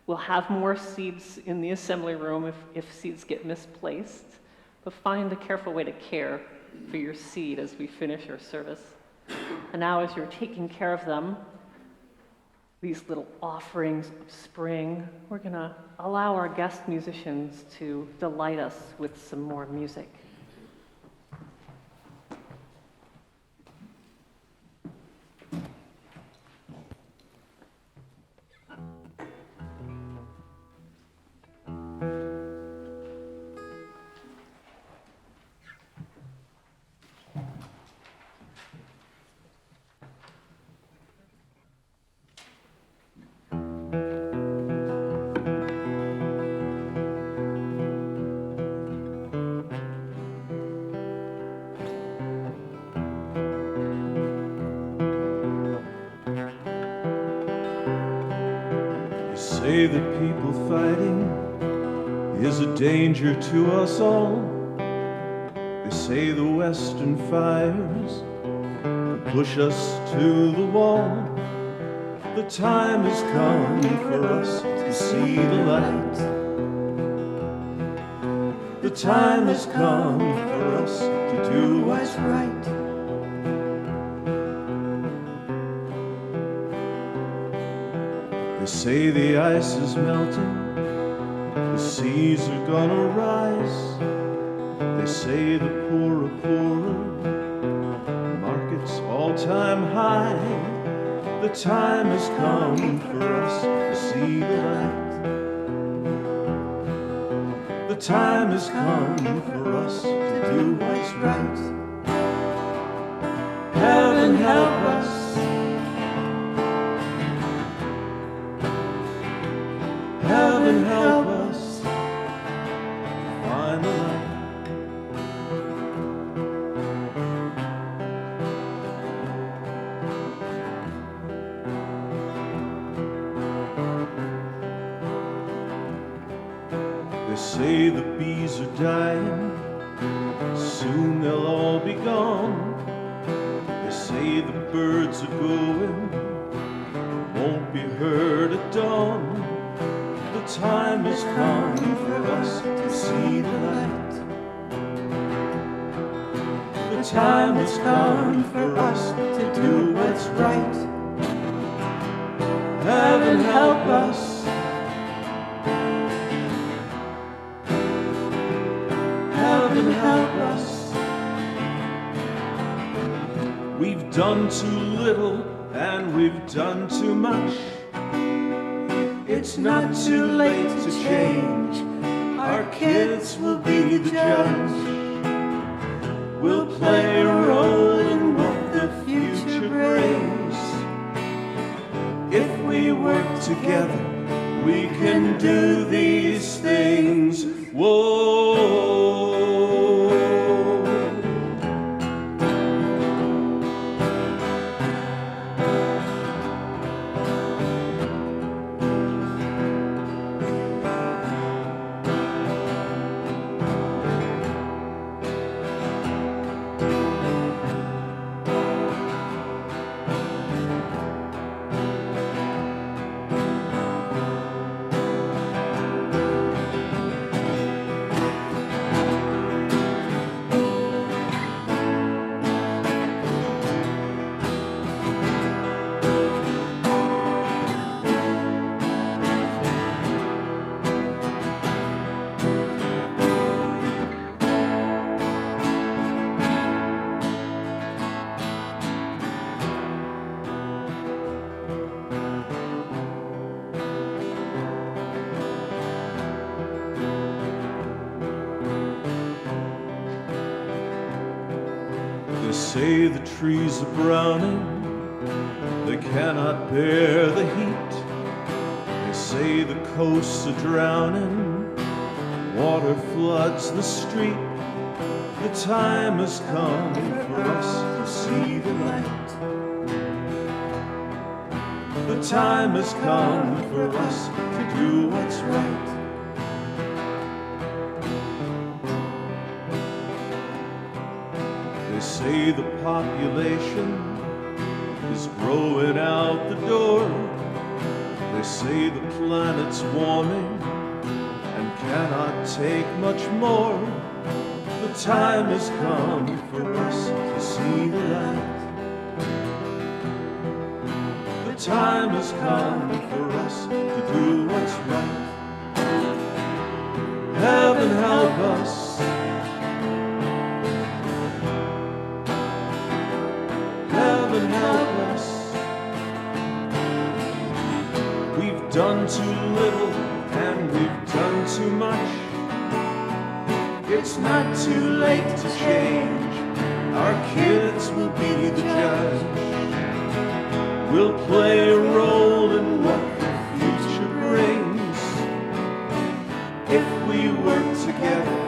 We'll have more seeds in the assembly room if seeds get misplaced. But find a careful way to care for your seed as we finish our service. And now as you're taking care of them, these little offerings of spring, we're going to allow our guest musicians to delight us with some more music. Say that people fighting is a danger to us all. They say the Western fires push us to the wall. The time has come for us to see the light. The time has come for us to do what's right. They say the ice is melting, the seas are gonna rise. They say the poor are poorer, markets all-time high. The time has come for us to see the light. The time has come for us to do what's right. Heaven help us. Heaven help us find the light. They say the bees are dying, soon they'll all be gone. They say the birds are going, won't be heard at dawn. The time has come for us to see the light. The time has come for us to do what's right. Heaven help us. Heaven help us. We've done too little and we've done too much. It's not too late to change. Our kids will be the judge. We'll play a role in what the future brings. If we work together, we can do these things. Whoa. They say the trees are browning, they cannot bear the heat. They say the coasts are drowning, water floods the street. The time has come for us to see the light. The time has come for us to do what's right. They say the population is growing out the door. They say the planet's warming and cannot take much more. The time has come for us to see the light. The time has come for us to do what's right. Heaven help us. Heaven help us. We've done too little and we've done too much. It's not too late to change. Our kids will be the judge. We'll play a role in what the future brings. If we work together,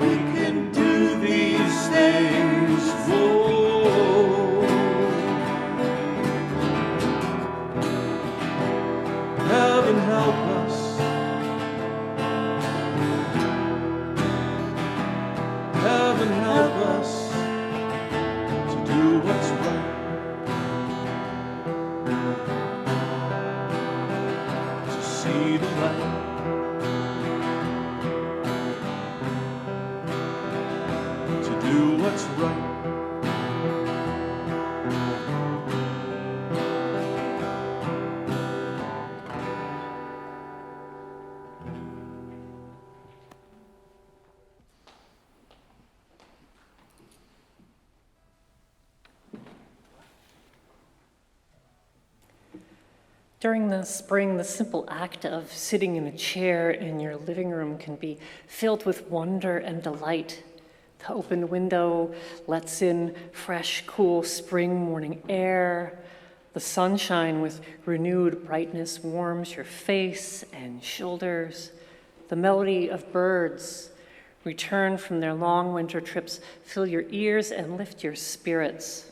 we can do these things. Whoa. Heaven help us. Heaven help us to do what's right. To see the light. To do what's right. During the spring, the simple act of sitting in a chair in your living room can be filled with wonder and delight. The open window lets in fresh, cool spring morning air. The sunshine with renewed brightness warms your face and shoulders. The melody of birds return from their long winter trips fill your ears and lift your spirits.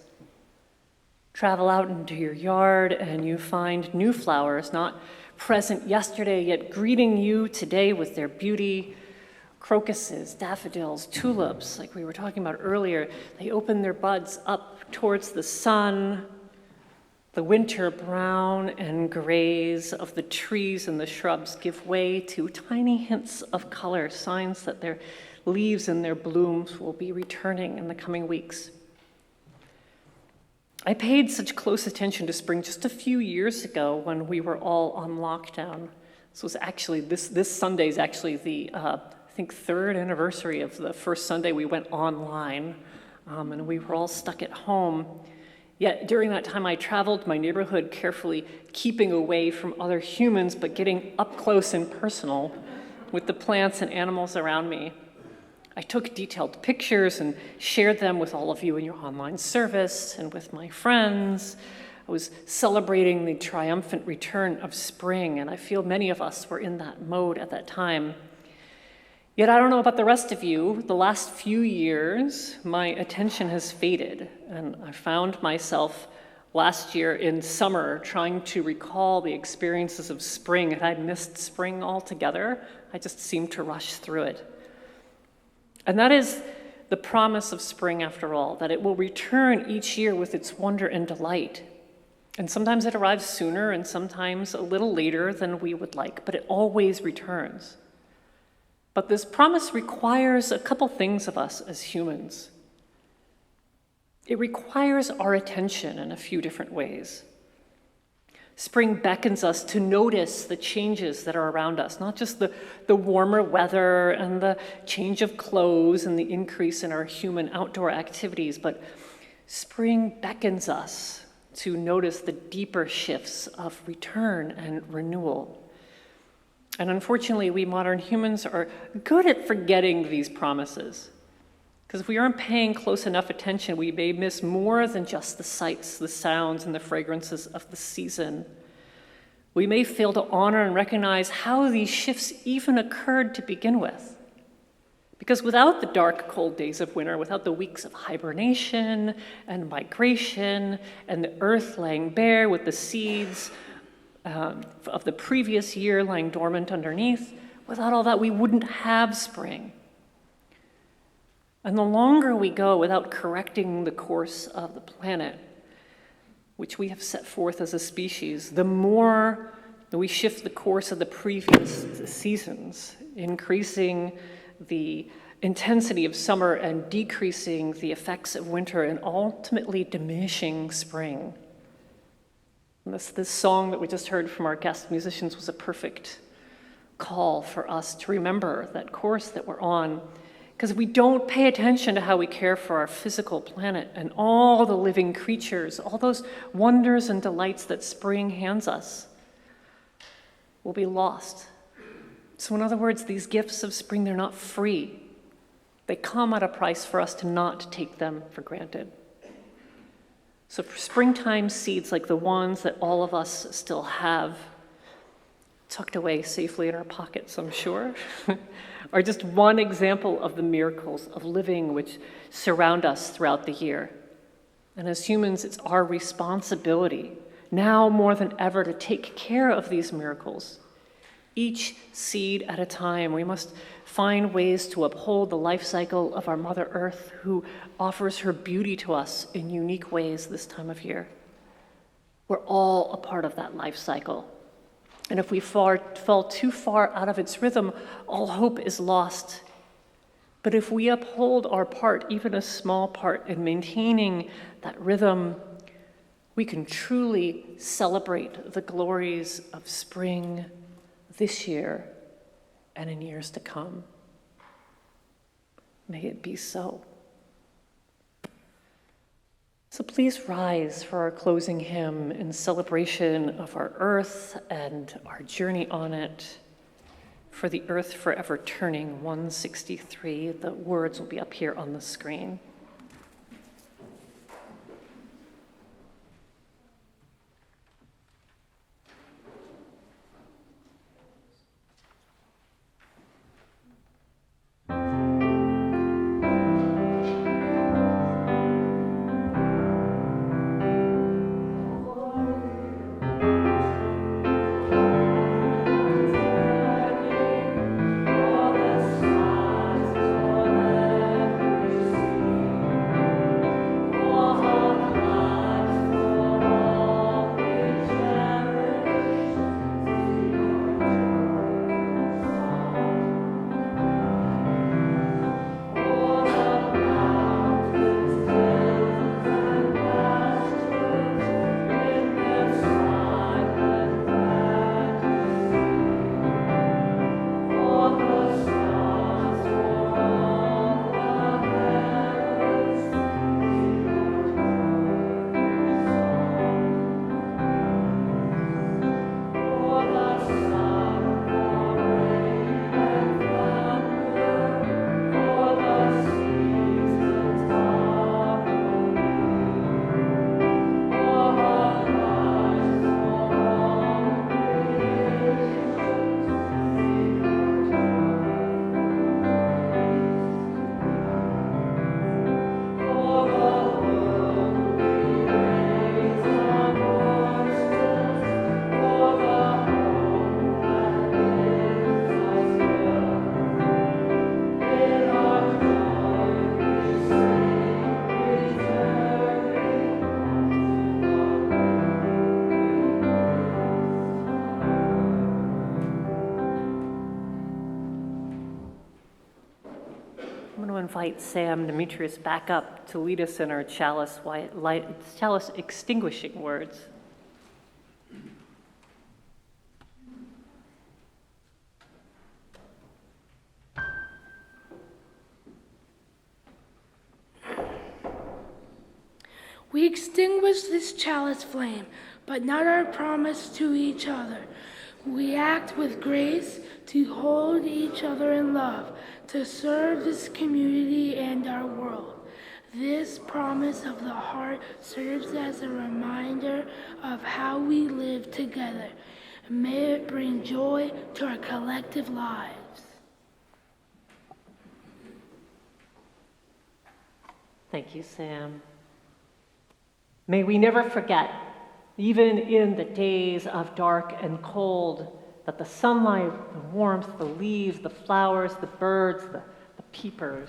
Travel out into your yard and you find new flowers, not present yesterday, yet greeting you today with their beauty. Crocuses, daffodils, tulips, like we were talking about earlier, they open their buds up towards the sun. The winter brown and grays of the trees and the shrubs give way to tiny hints of color, signs that their leaves and their blooms will be returning in the coming weeks. I paid such close attention to spring just a few years ago when we were all on lockdown. This was actually, this Sunday is actually the, I think, third anniversary of the first Sunday we went online, and we were all stuck at home. Yet during that time I traveled my neighborhood carefully, keeping away from other humans, but getting up close and personal with the plants and animals around me. I took detailed pictures and shared them with all of you in your online service and with my friends. I was celebrating the triumphant return of spring, and I feel many of us were in that mode at that time. Yet I don't know about the rest of you. The last few years, my attention has faded, and I found myself last year in summer trying to recall the experiences of spring, and I'd missed spring altogether. I just seemed to rush through it. And that is the promise of spring, after all, that it will return each year with its wonder and delight. And sometimes it arrives sooner and sometimes a little later than we would like, but it always returns. But this promise requires a couple things of us as humans. It requires our attention in a few different ways. Spring beckons us to notice the changes that are around us, not just the warmer weather and the change of clothes and the increase in our human outdoor activities, but spring beckons us to notice the deeper shifts of return and renewal. And unfortunately, we modern humans are good at forgetting these promises. Because if we aren't paying close enough attention, we may miss more than just the sights, the sounds, and the fragrances of the season. We may fail to honor and recognize how these shifts even occurred to begin with. Because without the dark, cold days of winter, without the weeks of hibernation and migration and the earth laying bare with the seeds of the previous year lying dormant underneath, without all that, we wouldn't have spring. And the longer we go without correcting the course of the planet, which we have set forth as a species, the more that we shift the course of the previous seasons, increasing the intensity of summer and decreasing the effects of winter and ultimately diminishing spring. And this song that we just heard from our guest musicians was a perfect call for us to remember that course that we're on, because we don't pay attention to how we care for our physical planet and all the living creatures, all those wonders and delights that spring hands us, will be lost. So in other words, these gifts of spring, they're not free. They come at a price for us to not take them for granted. So for springtime seeds like the ones that all of us still have tucked away safely in our pockets, I'm sure, are just one example of the miracles of living which surround us throughout the year. And as humans, it's our responsibility, now more than ever, to take care of these miracles. Each seed at a time, we must find ways to uphold the life cycle of our Mother Earth, who offers her beauty to us in unique ways this time of year. We're all a part of that life cycle. And if we fall too far out of its rhythm, all hope is lost. But if we uphold our part, even a small part, in maintaining that rhythm, we can truly celebrate the glories of spring this year and in years to come. May it be so. So please rise for our closing hymn in celebration of our earth and our journey on it. For the earth forever turning, 163. The words will be up here on the screen. Invite Sam Demetrius back up to lead us in our chalice extinguishing words. We extinguish this chalice flame, but not our promise to each other. We act with grace to hold each other in love, to serve this community and our world. This promise of the heart serves as a reminder of how we live together. May it bring joy to our collective lives. Thank you, Sam. May we never forget, even in the days of dark and cold, that the sunlight, the warmth, the leaves, the flowers, the birds, the peepers,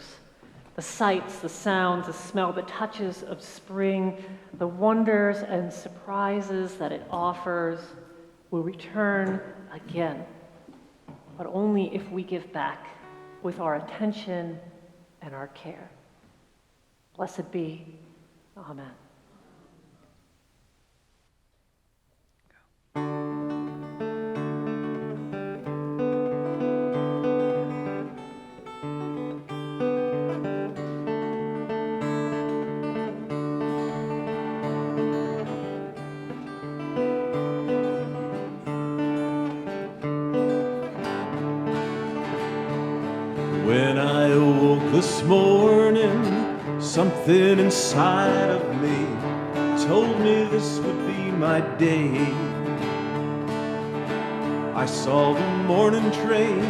the sights, the sounds, the smell, the touches of spring, the wonders and surprises that it offers will return again, but only if we give back with our attention and our care. Blessed be. Amen. When I awoke this morning, something inside of me told me this would be my day. I saw the morning train,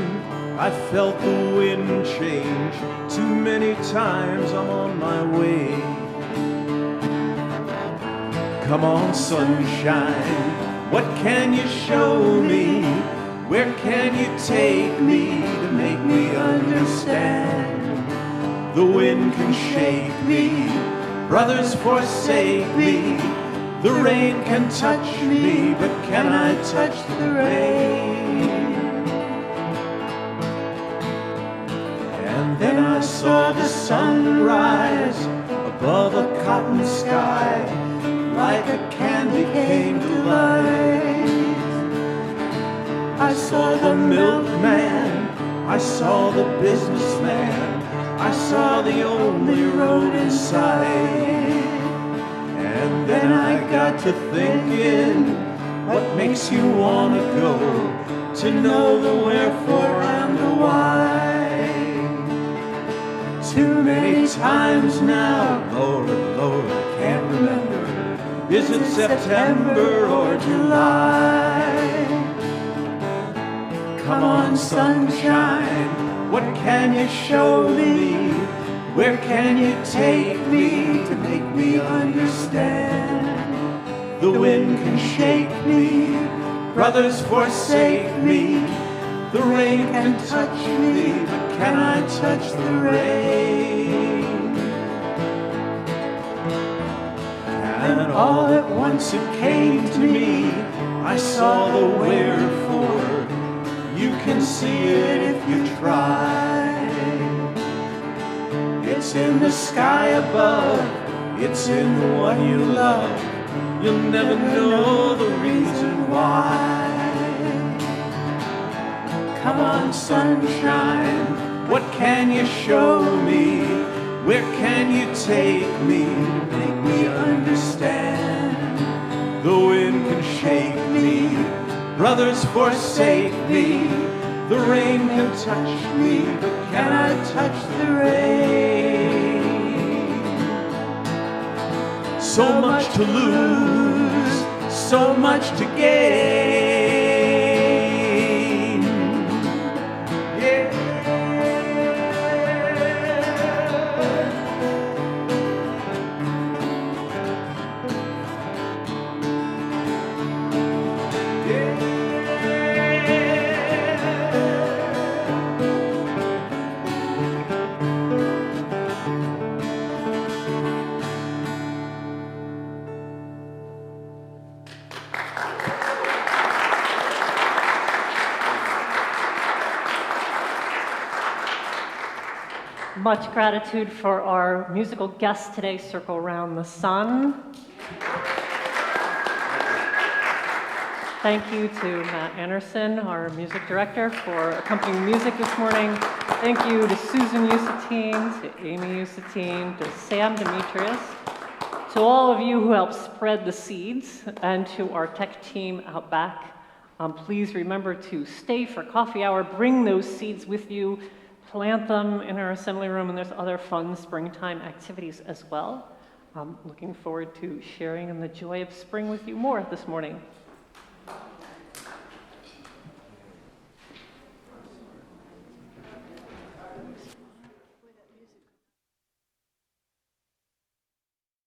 I felt the wind change. Too many times I'm on my way. Come on, sunshine, what can you show me? Where can you take me to make me understand? The wind can shake me, brothers forsake me. The rain can touch me, but can I touch the rain? And then I saw the sun rise above a cotton sky, like a candy came to life. I saw the milkman, I saw the businessman, I saw the only road in sight. And then I got to thinking, what makes you want to go? To know the wherefore and the why. Too many times now, Lord, Lord, I can't remember. Is it September or July? Come on, sunshine, what can you show me? Where can you take me to make me understand? The wind can shake me, brothers forsake me. The rain can touch me, but can I touch the rain? And all at once it came to me, I saw the wherefore. You can see it if you try. It's in the sky above, it's in the one you love. You'll never know the reason why. Come on, sunshine, what can you show me? Where can you take me to make me understand? The wind can shake me, brothers forsake me. The rain can touch me, but can I touch the rain? So much to lose, so much to gain. Yeah. Much gratitude for our musical guests today, Circle Around the Sun. Thank you to Matt Anderson, our music director, for accompanying music this morning. Thank you to Susan Usatine, to Amy Usatine, to Sam Demetrius, to all of you who helped spread the seeds, and to our tech team out back. Please remember to stay for coffee hour. Bring those seeds with you. Plant them in our assembly room, and there's other fun springtime activities as well. I'm looking forward to sharing in the joy of spring with you more this morning.